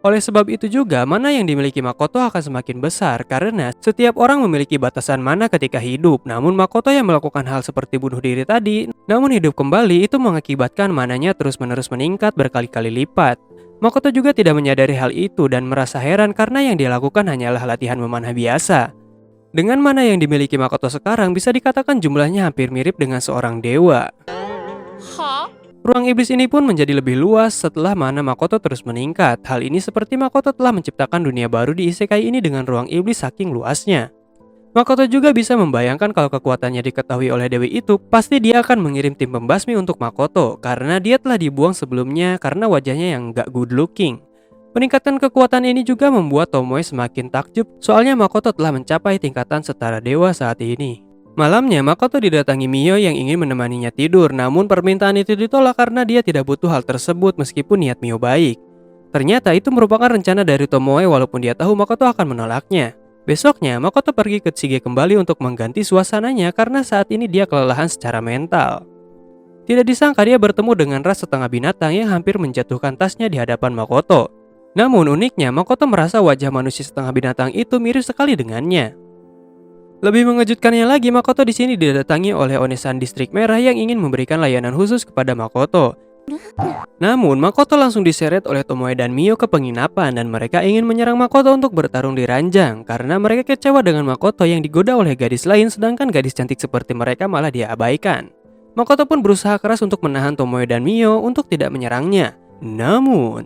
Oleh sebab itu juga, mana yang dimiliki Makoto akan semakin besar karena setiap orang memiliki batasan mana ketika hidup. Namun Makoto yang melakukan hal seperti bunuh diri tadi, namun hidup kembali itu mengakibatkan mananya terus-menerus meningkat berkali-kali lipat. Makoto juga tidak menyadari hal itu dan merasa heran karena yang dia lakukan hanyalah latihan memanah biasa. Dengan mana yang dimiliki Makoto sekarang bisa dikatakan jumlahnya hampir mirip dengan seorang dewa. Ruang iblis ini pun menjadi lebih luas setelah mana Makoto terus meningkat. Hal ini seperti Makoto telah menciptakan dunia baru di isekai ini dengan ruang iblis saking luasnya. Makoto juga bisa membayangkan kalau kekuatannya diketahui oleh Dewi itu, pasti dia akan mengirim tim pembasmi untuk Makoto karena dia telah dibuang sebelumnya karena wajahnya yang gak good looking. Peningkatan kekuatan ini juga membuat Tomoe semakin takjub soalnya Makoto telah mencapai tingkatan setara dewa saat ini. Malamnya, Makoto didatangi Mio yang ingin menemaninya tidur, namun permintaan itu ditolak karena dia tidak butuh hal tersebut meskipun niat Mio baik. Ternyata itu merupakan rencana dari Tomoe walaupun dia tahu Makoto akan menolaknya. Besoknya, Makoto pergi ke Shige kembali untuk mengganti suasananya karena saat ini dia kelelahan secara mental. Tidak disangka dia bertemu dengan ras setengah binatang yang hampir menjatuhkan tasnya di hadapan Makoto. Namun uniknya, Makoto merasa wajah manusia setengah binatang itu mirip sekali dengannya. Lebih mengejutkannya lagi, Makoto di sini didatangi oleh Onesan Distrik Merah yang ingin memberikan layanan khusus kepada Makoto. Namun, Makoto langsung diseret oleh Tomoe dan Mio ke penginapan dan mereka ingin menyerang Makoto untuk bertarung di ranjang karena mereka kecewa dengan Makoto yang digoda oleh gadis lain sedangkan gadis cantik seperti mereka malah dia abaikan. Makoto pun berusaha keras untuk menahan Tomoe dan Mio untuk tidak menyerangnya. Namun,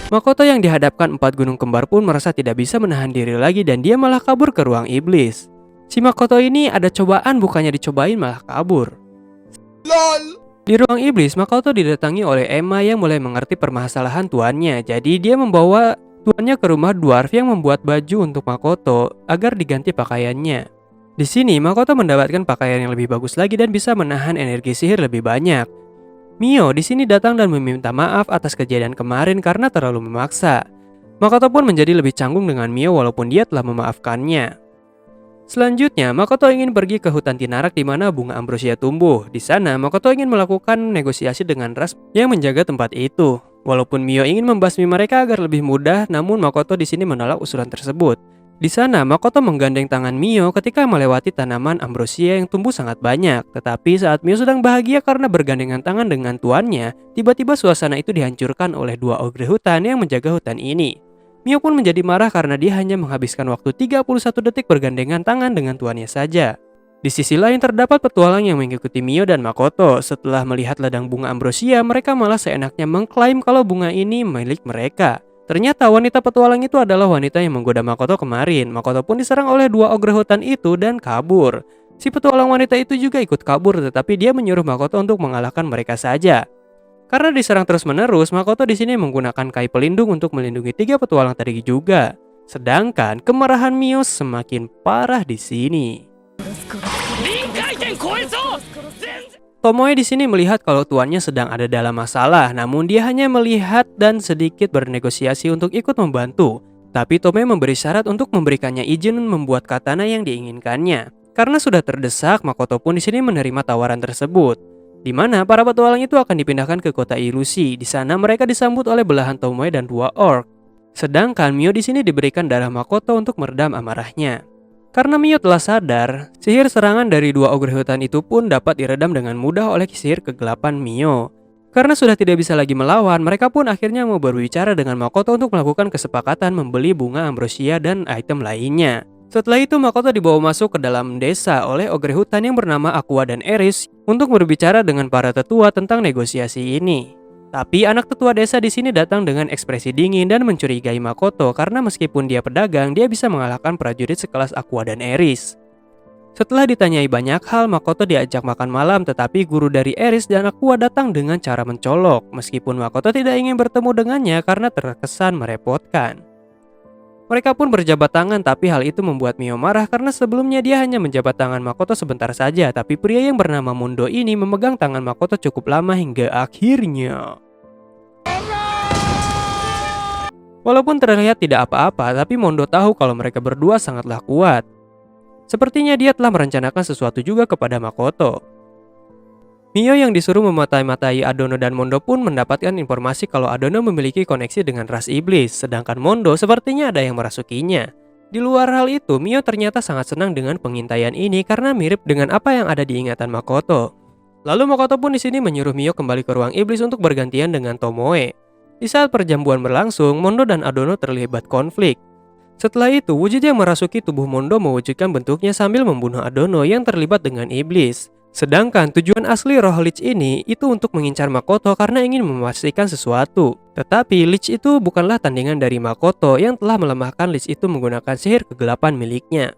Makoto yang dihadapkan 4 gunung kembar pun merasa tidak bisa menahan diri lagi dan dia malah kabur ke ruang iblis. Si Makoto ini ada cobaan bukannya dicobain malah kabur. Di ruang iblis, Makoto didatangi oleh Emma yang mulai mengerti permasalahan tuannya. Jadi dia membawa tuannya ke rumah dwarf yang membuat baju untuk Makoto agar diganti pakaiannya. Di sini Makoto mendapatkan pakaian yang lebih bagus lagi dan bisa menahan energi sihir lebih banyak. Mio di sini datang dan meminta maaf atas kejadian kemarin karena terlalu memaksa. Makoto pun menjadi lebih canggung dengan Mio walaupun dia telah memaafkannya. Selanjutnya, Makoto ingin pergi ke hutan Tinarak di mana bunga ambrosia tumbuh. Di sana, Makoto ingin melakukan negosiasi dengan ras yang menjaga tempat itu. Walaupun Mio ingin membasmi mereka agar lebih mudah, namun Makoto di sini menolak usulan tersebut. Di sana, Makoto menggandeng tangan Mio ketika melewati tanaman ambrosia yang tumbuh sangat banyak. Tetapi saat Mio sedang bahagia karena bergandengan tangan dengan tuannya, tiba-tiba suasana itu dihancurkan oleh 2 ogre hutan yang menjaga hutan ini. Mio pun menjadi marah karena dia hanya menghabiskan waktu 31 detik bergandengan tangan dengan tuannya saja. Di sisi lain terdapat petualang yang mengikuti Mio dan Makoto. Setelah melihat ladang bunga ambrosia, mereka malah seenaknya mengklaim kalau bunga ini milik mereka. Ternyata wanita petualang itu adalah wanita yang menggoda Makoto kemarin. Makoto pun diserang oleh 2 ogre hutan itu dan kabur. Si petualang wanita itu juga ikut kabur, tetapi dia menyuruh Makoto untuk mengalahkan mereka saja. Karena diserang terus-menerus, Makoto di sini menggunakan kai pelindung untuk melindungi 3 petualang tadi juga. Sedangkan kemarahan Mio semakin parah di sini. Tomoe di sini melihat kalau tuannya sedang ada dalam masalah, namun dia hanya melihat dan sedikit bernegosiasi untuk ikut membantu. Tapi Tomoe memberi syarat untuk memberikannya izin membuat katana yang diinginkannya. Karena sudah terdesak, Makoto pun di sini menerima tawaran tersebut. Di mana para petualang itu akan dipindahkan ke kota ilusi. Di sana mereka disambut oleh belahan Tomoe dan 2 orc. Sedangkan Mio di sini diberikan darah Makoto untuk meredam amarahnya. Karena Mio telah sadar, sihir serangan dari 2 ogre hutan itu pun dapat diredam dengan mudah oleh sihir kegelapan Mio. Karena sudah tidak bisa lagi melawan, mereka pun akhirnya mau berbicara dengan Makoto untuk melakukan kesepakatan membeli bunga ambrosia dan item lainnya. Setelah itu Makoto dibawa masuk ke dalam desa oleh ogre hutan yang bernama Aqua dan Eris untuk berbicara dengan para tetua tentang negosiasi ini. Tapi anak tetua desa di sini datang dengan ekspresi dingin dan mencurigai Makoto karena meskipun dia pedagang, dia bisa mengalahkan prajurit sekelas Aqua dan Eris. Setelah ditanyai banyak hal, Makoto diajak makan malam, tetapi guru dari Eris dan Aqua datang dengan cara mencolok. Meskipun Makoto tidak ingin bertemu dengannya karena terkesan merepotkan. Mereka pun berjabat tangan, tapi hal itu membuat Mio marah karena sebelumnya dia hanya menjabat tangan Makoto sebentar saja, tapi pria yang bernama Mundo ini memegang tangan Makoto cukup lama hingga akhirnya. Walaupun terlihat tidak apa-apa, tapi Mondo tahu kalau mereka berdua sangatlah kuat. Sepertinya dia telah merencanakan sesuatu juga kepada Makoto. Mio yang disuruh mematai-matai Adono dan Mondo pun mendapatkan informasi kalau Adono memiliki koneksi dengan ras iblis, sedangkan Mondo sepertinya ada yang merasukinya. Di luar hal itu, Mio ternyata sangat senang dengan pengintaian ini karena mirip dengan apa yang ada di ingatan Makoto. Lalu Makoto pun di sini menyuruh Mio kembali ke ruang iblis untuk bergantian dengan Tomoe. Di saat perjamuan berlangsung, Mondo dan Adono terlibat konflik. Setelah itu, wujud yang merasuki tubuh Mondo mewujudkan bentuknya sambil membunuh Adono yang terlibat dengan iblis. Sedangkan tujuan asli roh Lich ini itu untuk mengincar Makoto karena ingin memastikan sesuatu. Tetapi Lich itu bukanlah tandingan dari Makoto yang telah melemahkan Lich itu menggunakan sihir kegelapan miliknya.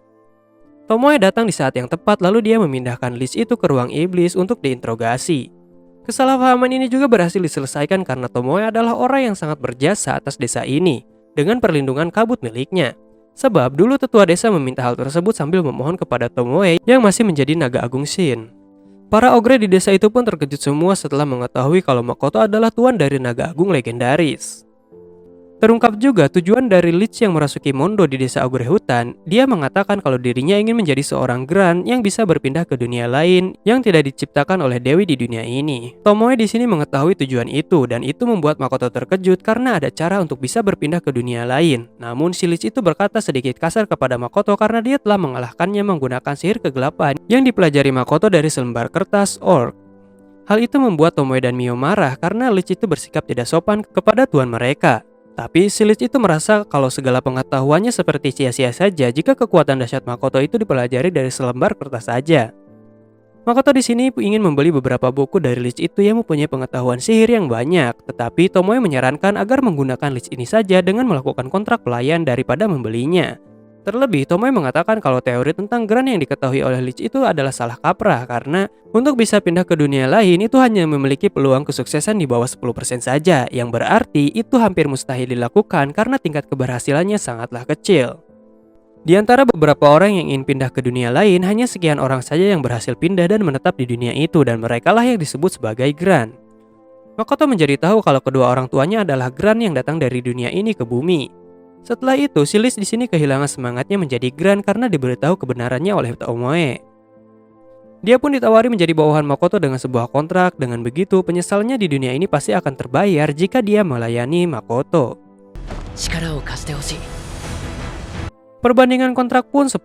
Tomoe datang di saat yang tepat lalu dia memindahkan Lich itu ke ruang iblis untuk diinterogasi. Kesalahpahaman ini juga berhasil diselesaikan karena Tomoe adalah orang yang sangat berjasa atas desa ini dengan perlindungan kabut miliknya. Sebab dulu tetua desa meminta hal tersebut sambil memohon kepada Tomoe yang masih menjadi naga agung Shin. Para ogre di desa itu pun terkejut semua setelah mengetahui kalau Makoto adalah tuan dari naga agung legendaris. Terungkap juga tujuan dari Lich yang merasuki Mondo di desa ogre hutan. Dia mengatakan kalau dirinya ingin menjadi seorang Gran yang bisa berpindah ke dunia lain yang tidak diciptakan oleh dewi di dunia ini. Tomoe di sini mengetahui tujuan itu dan itu membuat Makoto terkejut karena ada cara untuk bisa berpindah ke dunia lain. Namun si Lich itu berkata sedikit kasar kepada Makoto karena dia telah mengalahkannya menggunakan sihir kegelapan yang dipelajari Makoto dari selembar kertas orc. Hal itu membuat Tomoe dan Mio marah karena Lich itu bersikap tidak sopan kepada tuan mereka. Tapi si Lich itu merasa kalau segala pengetahuannya seperti sia-sia saja jika kekuatan dahsyat Makoto itu dipelajari dari selembar kertas saja. Makoto di sini ingin membeli beberapa buku dari Lich itu yang mempunyai pengetahuan sihir yang banyak, tetapi Tomoe menyarankan agar menggunakan Lich ini saja dengan melakukan kontrak pelayan daripada membelinya. Terlebih, Tomoe mengatakan kalau teori tentang Gran yang diketahui oleh Lich itu adalah salah kaprah karena untuk bisa pindah ke dunia lain itu hanya memiliki peluang kesuksesan di bawah 10% saja, yang berarti itu hampir mustahil dilakukan karena tingkat keberhasilannya sangatlah kecil. Di antara beberapa orang yang ingin pindah ke dunia lain, hanya sekian orang saja yang berhasil pindah dan menetap di dunia itu dan merekalah yang disebut sebagai Gran. Makoto menjadi tahu kalau kedua orang tuanya adalah Gran yang datang dari dunia ini ke bumi. Setelah itu, si Lich di sini kehilangan semangatnya menjadi Gran karena diberitahu kebenarannya oleh Tomoe. Dia pun ditawari menjadi bawahan Makoto dengan sebuah kontrak. Dengan begitu, penyesalannya di dunia ini pasti akan terbayar jika dia melayani Makoto. Perbandingan kontrak pun 10-0,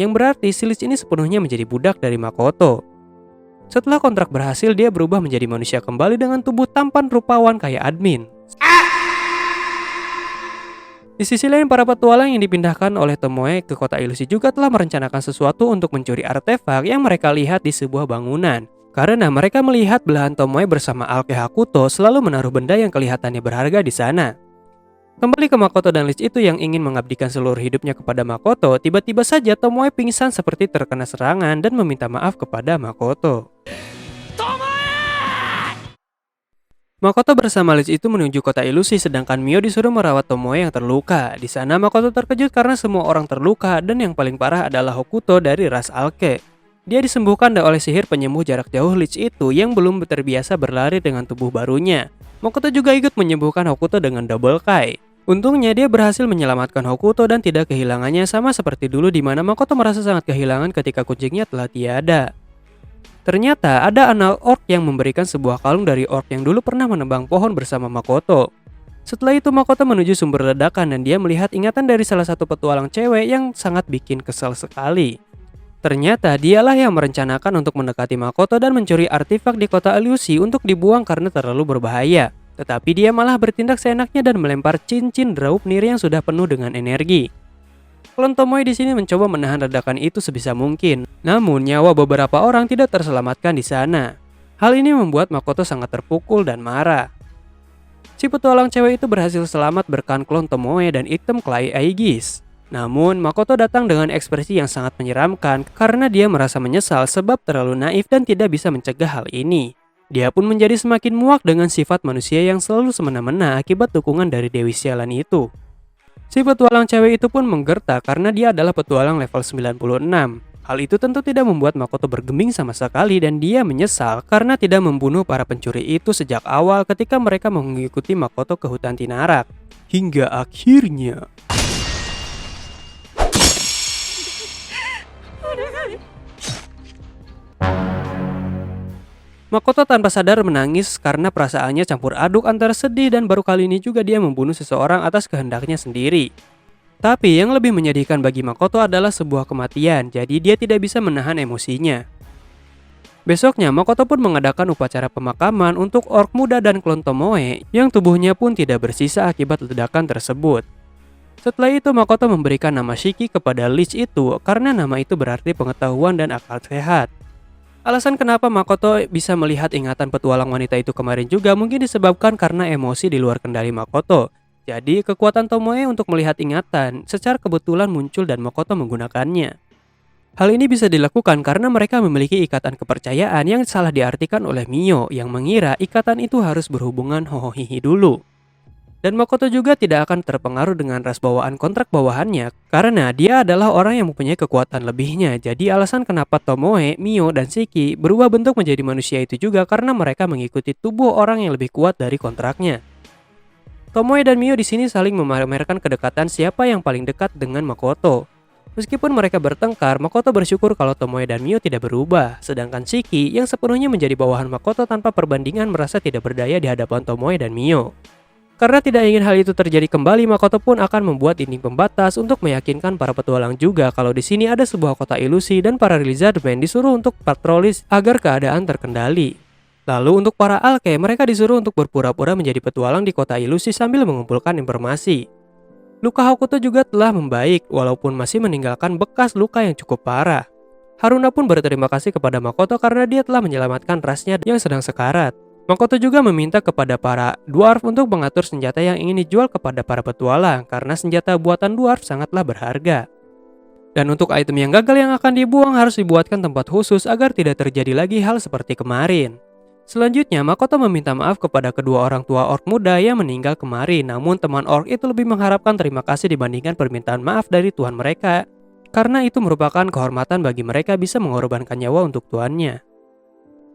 yang berarti si Lich ini sepenuhnya menjadi budak dari Makoto. Setelah kontrak berhasil, dia berubah menjadi manusia kembali dengan tubuh tampan rupawan kayak admin. Di sisi lain, para petualang yang dipindahkan oleh Tomoe ke kota ilusi juga telah merencanakan sesuatu untuk mencuri artefak yang mereka lihat di sebuah bangunan. Karena mereka melihat belahan Tomoe bersama Alke Hakuto selalu menaruh benda yang kelihatannya berharga di sana. Kembali ke Makoto dan Lich itu yang ingin mengabdikan seluruh hidupnya kepada Makoto, tiba-tiba saja Tomoe pingsan seperti terkena serangan dan meminta maaf kepada Makoto. Makoto bersama Lich itu menuju kota ilusi sedangkan Mio disuruh merawat Tomoe yang terluka. Di sana Makoto terkejut karena semua orang terluka dan yang paling parah adalah Hokuto dari ras Alke. Dia disembuhkan oleh sihir penyembuh jarak jauh Lich itu yang belum terbiasa berlari dengan tubuh barunya. Makoto juga ikut menyembuhkan Hokuto dengan double kai. Untungnya dia berhasil menyelamatkan Hokuto dan tidak kehilangannya sama seperti dulu di mana Makoto merasa sangat kehilangan ketika kucingnya telah tiada. Ternyata ada anak orc yang memberikan sebuah kalung dari orc yang dulu pernah menebang pohon bersama Makoto. Setelah itu Makoto menuju sumber ledakan dan dia melihat ingatan dari salah satu petualang cewek yang sangat bikin kesal sekali. Ternyata dialah yang merencanakan untuk mendekati Makoto dan mencuri artefak di kota ilusi untuk dibuang karena terlalu berbahaya. Tetapi dia malah bertindak seenaknya dan melempar cincin Draupnir yang sudah penuh dengan energi. Klon Tomoe di sini mencoba menahan ledakan itu sebisa mungkin, namun nyawa beberapa orang tidak terselamatkan di sana. Hal ini membuat Makoto sangat terpukul dan marah. Si petualang cewek itu berhasil selamat berkat klon Tomoe dan item Clay Aegis. Namun Makoto datang dengan ekspresi yang sangat menyeramkan karena dia merasa menyesal sebab terlalu naif dan tidak bisa mencegah hal ini. Dia pun menjadi semakin muak dengan sifat manusia yang selalu semena-mena akibat dukungan dari Dewi Sialan itu. Si petualang cewek itu pun menggertak karena dia adalah petualang level 96. Hal itu tentu tidak membuat Makoto bergeming sama sekali dan dia menyesal karena tidak membunuh para pencuri itu sejak awal ketika mereka mengikuti Makoto ke hutan Tinarak. Hingga akhirnya Makoto tanpa sadar menangis karena perasaannya campur aduk antara sedih dan baru kali ini juga dia membunuh seseorang atas kehendaknya sendiri. Tapi yang lebih menyedihkan bagi Makoto adalah sebuah kematian, jadi dia tidak bisa menahan emosinya. Besoknya Makoto pun mengadakan upacara pemakaman untuk orc muda dan klon Tomoe yang tubuhnya pun tidak bersisa akibat ledakan tersebut. Setelah itu Makoto memberikan nama Shiki kepada Lich itu karena nama itu berarti pengetahuan dan akal sehat. Alasan kenapa Makoto bisa melihat ingatan petualang wanita itu kemarin juga mungkin disebabkan karena emosi di luar kendali Makoto. Jadi kekuatan Tomoe untuk melihat ingatan secara kebetulan muncul dan Makoto menggunakannya. Hal ini bisa dilakukan karena mereka memiliki ikatan kepercayaan yang salah diartikan oleh Mio yang mengira ikatan itu harus berhubungan hohohihi dulu. Dan Makoto juga tidak akan terpengaruh dengan ras bawaan kontrak bawahannya karena dia adalah orang yang mempunyai kekuatan lebihnya. Jadi alasan kenapa Tomoe, Mio, dan Shiki berubah bentuk menjadi manusia itu juga karena mereka mengikuti tubuh orang yang lebih kuat dari kontraknya. Tomoe dan Mio di sini saling memamerkan kedekatan siapa yang paling dekat dengan Makoto. Meskipun mereka bertengkar, Makoto bersyukur kalau Tomoe dan Mio tidak berubah. Sedangkan Shiki yang sepenuhnya menjadi bawahan Makoto tanpa perbandingan merasa tidak berdaya di hadapan Tomoe dan Mio. Karena tidak ingin hal itu terjadi kembali, Makoto pun akan membuat dinding pembatas untuk meyakinkan para petualang juga kalau di sini ada sebuah kota ilusi dan para Lizardmen disuruh untuk patroli agar keadaan terkendali. Lalu untuk para Alke, mereka disuruh untuk berpura-pura menjadi petualang di kota ilusi sambil mengumpulkan informasi. Luka Hokuto juga telah membaik walaupun masih meninggalkan bekas luka yang cukup parah. Haruna pun berterima kasih kepada Makoto karena dia telah menyelamatkan rasnya yang sedang sekarat. Makoto juga meminta kepada para dwarf untuk mengatur senjata yang ingin dijual kepada para petualang karena senjata buatan dwarf sangatlah berharga. Dan untuk item yang gagal yang akan dibuang harus dibuatkan tempat khusus agar tidak terjadi lagi hal seperti kemarin. Selanjutnya, Makoto meminta maaf kepada kedua orang tua orc muda yang meninggal kemarin, namun teman orc itu lebih mengharapkan terima kasih dibandingkan permintaan maaf dari tuan mereka, karena itu merupakan kehormatan bagi mereka bisa mengorbankan nyawa untuk tuannya.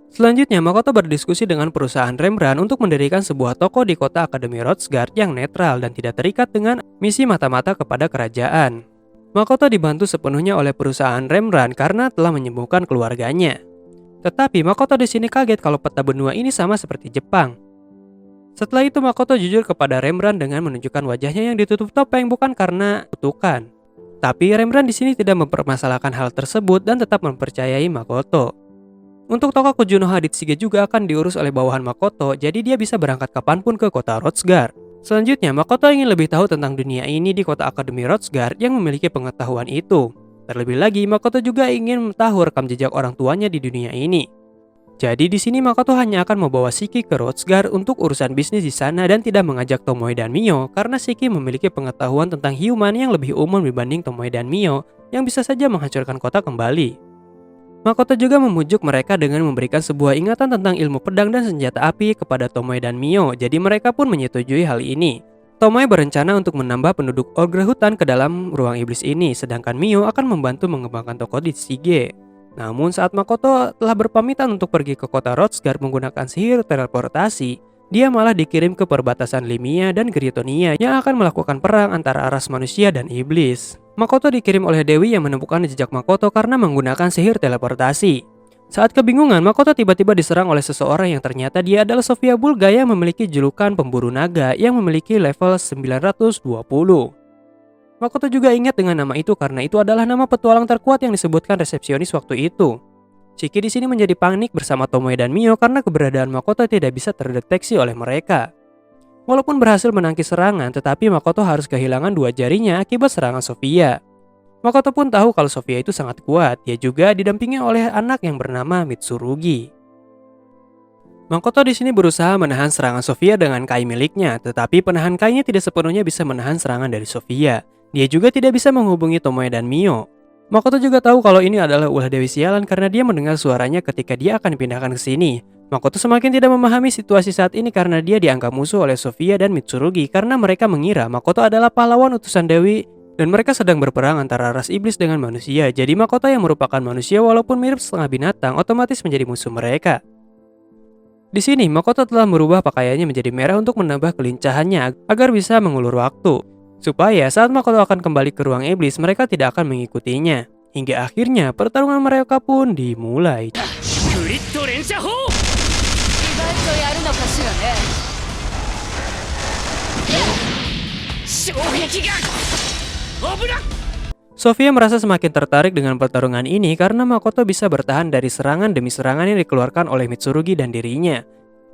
Selanjutnya, Makoto berdiskusi dengan perusahaan Rembrandt untuk mendirikan sebuah toko di kota Akademi Rothsgard yang netral dan tidak terikat dengan misi mata-mata kepada kerajaan. Makoto dibantu sepenuhnya oleh perusahaan Rembrandt karena telah menyembuhkan keluarganya. Tetapi Makoto di sini kaget kalau peta benua ini sama seperti Jepang. Setelah itu Makoto jujur kepada Rembrandt dengan menunjukkan wajahnya yang ditutup topeng bukan karena kutukan. Tapi Rembrandt di sini tidak mempermasalahkan hal tersebut dan tetap mempercayai Makoto. Untuk toko Kujunoha Ditsuge juga akan diurus oleh bawahan Makoto, jadi dia bisa berangkat kapanpun ke kota Rothsgard. Selanjutnya, Makoto ingin lebih tahu tentang dunia ini di kota Akademi Rothsgard yang memiliki pengetahuan itu. Terlebih lagi, Makoto juga ingin tahu rekam jejak orang tuanya di dunia ini. Jadi di sini Makoto hanya akan membawa Shiki ke Rothsgard untuk urusan bisnis di sana dan tidak mengajak Tomoe dan Mio karena Shiki memiliki pengetahuan tentang human yang lebih umum dibanding Tomoe dan Mio yang bisa saja menghancurkan kota kembali. Makoto juga memujuk mereka dengan memberikan sebuah ingatan tentang ilmu pedang dan senjata api kepada Tomoe dan Mio, jadi mereka pun menyetujui hal ini. Tomoe berencana untuk menambah penduduk ogre hutan ke dalam ruang iblis ini, sedangkan Mio akan membantu mengembangkan toko Ditsuge. Namun saat Makoto telah berpamitan untuk pergi ke kota Rothsgard menggunakan sihir teleportasi, dia malah dikirim ke perbatasan Limia dan Grytonia yang akan melakukan perang antara ras manusia dan iblis. Makoto dikirim oleh Dewi yang menemukan jejak Makoto karena menggunakan sihir teleportasi. Saat kebingungan, Makoto tiba-tiba diserang oleh seseorang yang ternyata dia adalah Sofia Bulga yang memiliki julukan pemburu naga yang memiliki level 920. Makoto juga ingat dengan nama itu karena itu adalah nama petualang terkuat yang disebutkan resepsionis waktu itu. Shiki di sini menjadi panik bersama Tomoe dan Mio karena keberadaan Makoto tidak bisa terdeteksi oleh mereka. Walaupun berhasil menangkis serangan, tetapi Makoto harus kehilangan dua jarinya akibat serangan Sofia. Makoto pun tahu kalau Sofia itu sangat kuat. Dia juga didampingi oleh anak yang bernama Mitsurugi. Makoto di sini berusaha menahan serangan Sofia dengan kai miliknya, tetapi penahan kainya tidak sepenuhnya bisa menahan serangan dari Sofia. Dia juga tidak bisa menghubungi Tomoe dan Mio. Makoto juga tahu kalau ini adalah ulah Dewi Sialan karena dia mendengar suaranya ketika dia akan dipindahkan ke sini. Makoto semakin tidak memahami situasi saat ini karena dia dianggap musuh oleh Sofia dan Mitsurugi karena mereka mengira Makoto adalah pahlawan utusan Dewi dan mereka sedang berperang antara ras iblis dengan manusia. Jadi Makoto yang merupakan manusia walaupun mirip setengah binatang otomatis menjadi musuh mereka. Di sini Makoto telah merubah pakaiannya menjadi merah untuk menambah kelincahannya agar bisa mengulur waktu. Supaya saat Makoto akan kembali ke ruang iblis mereka tidak akan mengikutinya. Hingga akhirnya pertarungan mereka pun dimulai. Sofia merasa semakin tertarik dengan pertarungan ini karena Makoto bisa bertahan dari serangan demi serangan yang dikeluarkan oleh Mitsurugi dan dirinya.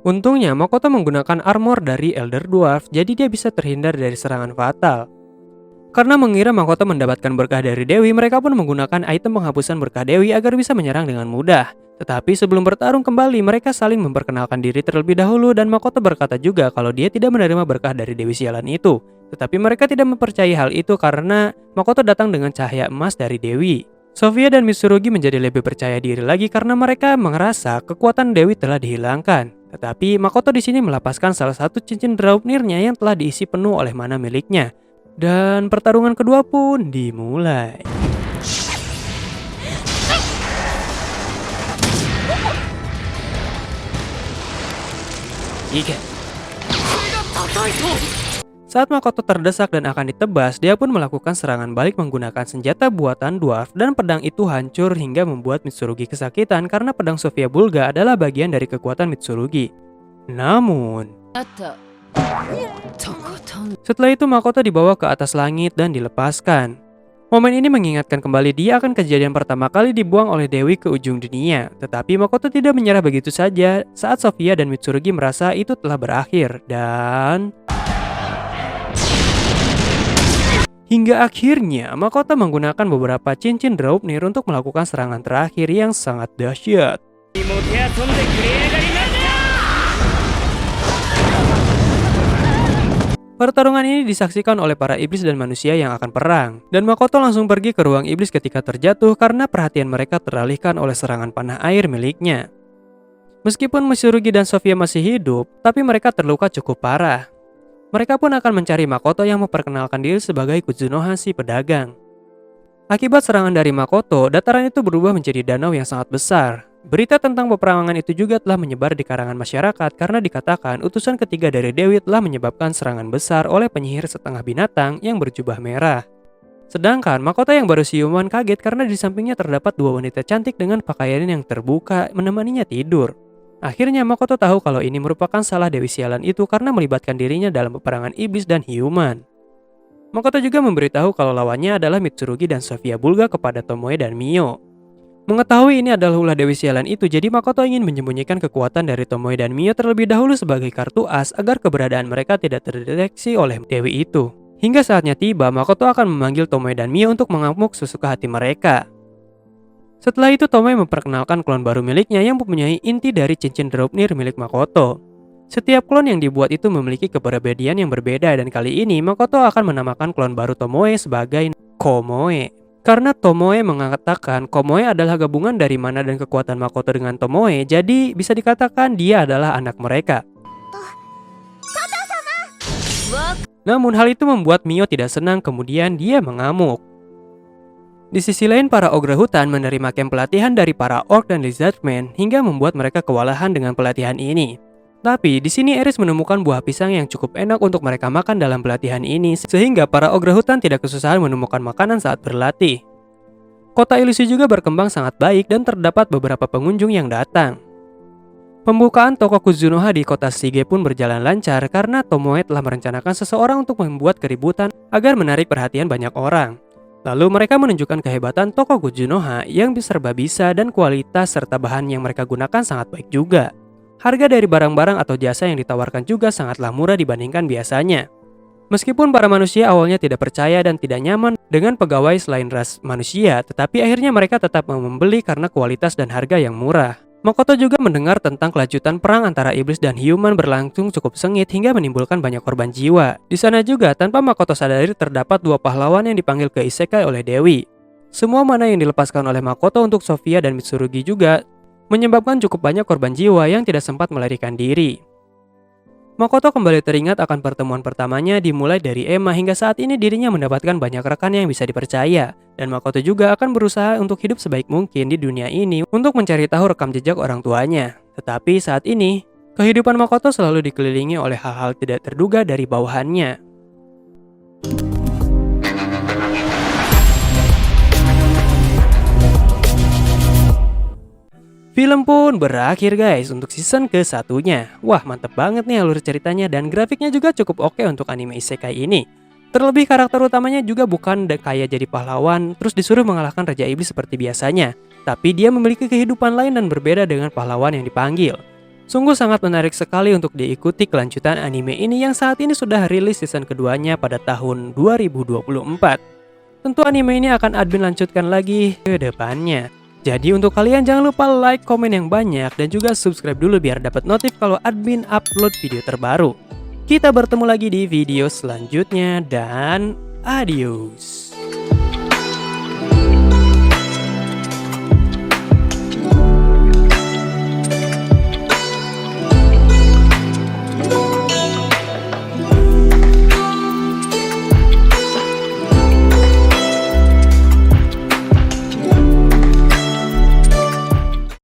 Untungnya Makoto menggunakan armor dari Elder Dwarf jadi dia bisa terhindar dari serangan fatal. Karena mengira Makoto mendapatkan berkah dari Dewi, mereka pun menggunakan item penghapusan berkah Dewi agar bisa menyerang dengan mudah. Tetapi sebelum bertarung kembali, mereka saling memperkenalkan diri terlebih dahulu dan Makoto berkata juga kalau dia tidak menerima berkah dari Dewi Sialan itu. Tetapi mereka tidak mempercayai hal itu karena Makoto datang dengan cahaya emas dari Dewi. Sofia dan Mitsurugi menjadi lebih percaya diri lagi karena mereka merasa kekuatan Dewi telah dihilangkan. Tetapi Makoto di sini melepaskan salah satu cincin Draupnir-nya yang telah diisi penuh oleh mana miliknya. Dan pertarungan kedua pun dimulai. Saat Makoto terdesak dan akan ditebas, dia pun melakukan serangan balik menggunakan senjata buatan dwarf dan pedang itu hancur hingga membuat Mitsurugi kesakitan karena pedang Sofia Bulga adalah bagian dari kekuatan Mitsurugi. Namun, setelah itu Makoto dibawa ke atas langit dan dilepaskan. Momen ini mengingatkan kembali dia akan kejadian pertama kali dibuang oleh Dewi ke ujung dunia. Tetapi Makoto tidak menyerah begitu saja saat Sofia dan Mitsurugi merasa itu telah berakhir. Dan hingga akhirnya Makoto menggunakan beberapa cincin Draupnir untuk melakukan serangan terakhir yang sangat dahsyat. Pertarungan ini disaksikan oleh para iblis dan manusia yang akan perang, dan Makoto langsung pergi ke ruang iblis ketika terjatuh karena perhatian mereka teralihkan oleh serangan panah air miliknya. Meskipun Mitsurugi dan Sofia masih hidup, tapi mereka terluka cukup parah. Mereka pun akan mencari Makoto yang memperkenalkan diri sebagai Kuzunoha si pedagang. Akibat serangan dari Makoto, dataran itu berubah menjadi danau yang sangat besar. Berita tentang peperangan itu juga telah menyebar di kalangan masyarakat karena dikatakan utusan ketiga dari Dewi telah menyebabkan serangan besar oleh penyihir setengah binatang yang berjubah merah. Sedangkan Makoto yang baru siuman kaget karena di sampingnya terdapat dua wanita cantik dengan pakaian yang terbuka menemaninya tidur. Akhirnya Makoto tahu kalau ini merupakan salah Dewi Sialan itu karena melibatkan dirinya dalam peperangan iblis dan human. Makoto juga memberitahu kalau lawannya adalah Mitsurugi dan Sofia Bulga kepada Tomoe dan Mio. Mengetahui ini adalah ulah Dewi Sialan itu, jadi Makoto ingin menyembunyikan kekuatan dari Tomoe dan Mio terlebih dahulu sebagai kartu as agar keberadaan mereka tidak terdeteksi oleh Dewi itu. Hingga saatnya tiba, Makoto akan memanggil Tomoe dan Mio untuk mengamuk sesuka hati mereka. Setelah itu Tomoe memperkenalkan klon baru miliknya yang mempunyai inti dari cincin Draupnir milik Makoto. Setiap klon yang dibuat itu memiliki kepribadian yang berbeda dan kali ini Makoto akan menamakan klon baru Tomoe sebagai Komoe. Karena Tomoe mengatakan Komoe adalah gabungan dari mana dan kekuatan Makoto dengan Tomoe, jadi bisa dikatakan dia adalah anak mereka. Namun hal itu membuat Mio tidak senang, kemudian dia mengamuk. Di sisi lain, para ogre hutan menerima camp pelatihan dari para orc dan lizardmen hingga membuat mereka kewalahan dengan pelatihan ini. Tapi di sini Eris menemukan buah pisang yang cukup enak untuk mereka makan dalam pelatihan ini, sehingga para ogre hutan tidak kesusahan menemukan makanan saat berlatih. Kota ilusi juga berkembang sangat baik dan terdapat beberapa pengunjung yang datang. Pembukaan toko Kuzunoha di kota Shige pun berjalan lancar karena Tomoe telah merencanakan seseorang untuk membuat keributan agar menarik perhatian banyak orang. Lalu mereka menunjukkan kehebatan toko Kuzunoha yang serba bisa dan kualitas serta bahan yang mereka gunakan sangat baik juga. Harga dari barang-barang atau jasa yang ditawarkan juga sangatlah murah dibandingkan biasanya. Meskipun para manusia awalnya tidak percaya dan tidak nyaman dengan pegawai selain ras manusia, tetapi akhirnya mereka tetap mau membeli karena kualitas dan harga yang murah. Makoto juga mendengar tentang kelanjutan perang antara iblis dan human berlangsung cukup sengit hingga menimbulkan banyak korban jiwa. Di sana juga tanpa Makoto sadari terdapat dua pahlawan yang dipanggil ke isekai oleh Dewi. Semua mana yang dilepaskan oleh Makoto untuk Sofia dan Mitsurugi juga menyebabkan cukup banyak korban jiwa yang tidak sempat melarikan diri. Makoto kembali teringat akan pertemuan pertamanya dimulai dari Emma hingga saat ini dirinya mendapatkan banyak rekan yang bisa dipercaya. Dan Makoto juga akan berusaha untuk hidup sebaik mungkin di dunia ini untuk mencari tahu rekam jejak orang tuanya. Tetapi saat ini, kehidupan Makoto selalu dikelilingi oleh hal-hal tidak terduga dari bawahannya. Film pun berakhir guys untuk season ke-1-nya. Wah, mantep banget nih alur ceritanya dan grafiknya juga cukup oke untuk anime isekai ini. Terlebih karakter utamanya juga bukan kayak jadi pahlawan terus disuruh mengalahkan Raja Iblis seperti biasanya. Tapi dia memiliki kehidupan lain dan berbeda dengan pahlawan yang dipanggil. Sungguh sangat menarik sekali untuk diikuti kelanjutan anime ini yang saat ini sudah rilis season keduanya pada tahun 2024. Tentu anime ini akan admin lanjutkan lagi ke depannya. Jadi untuk kalian jangan lupa like, komen yang banyak, dan juga subscribe dulu biar dapat notif kalau admin upload video terbaru. Kita bertemu lagi di video selanjutnya dan adios.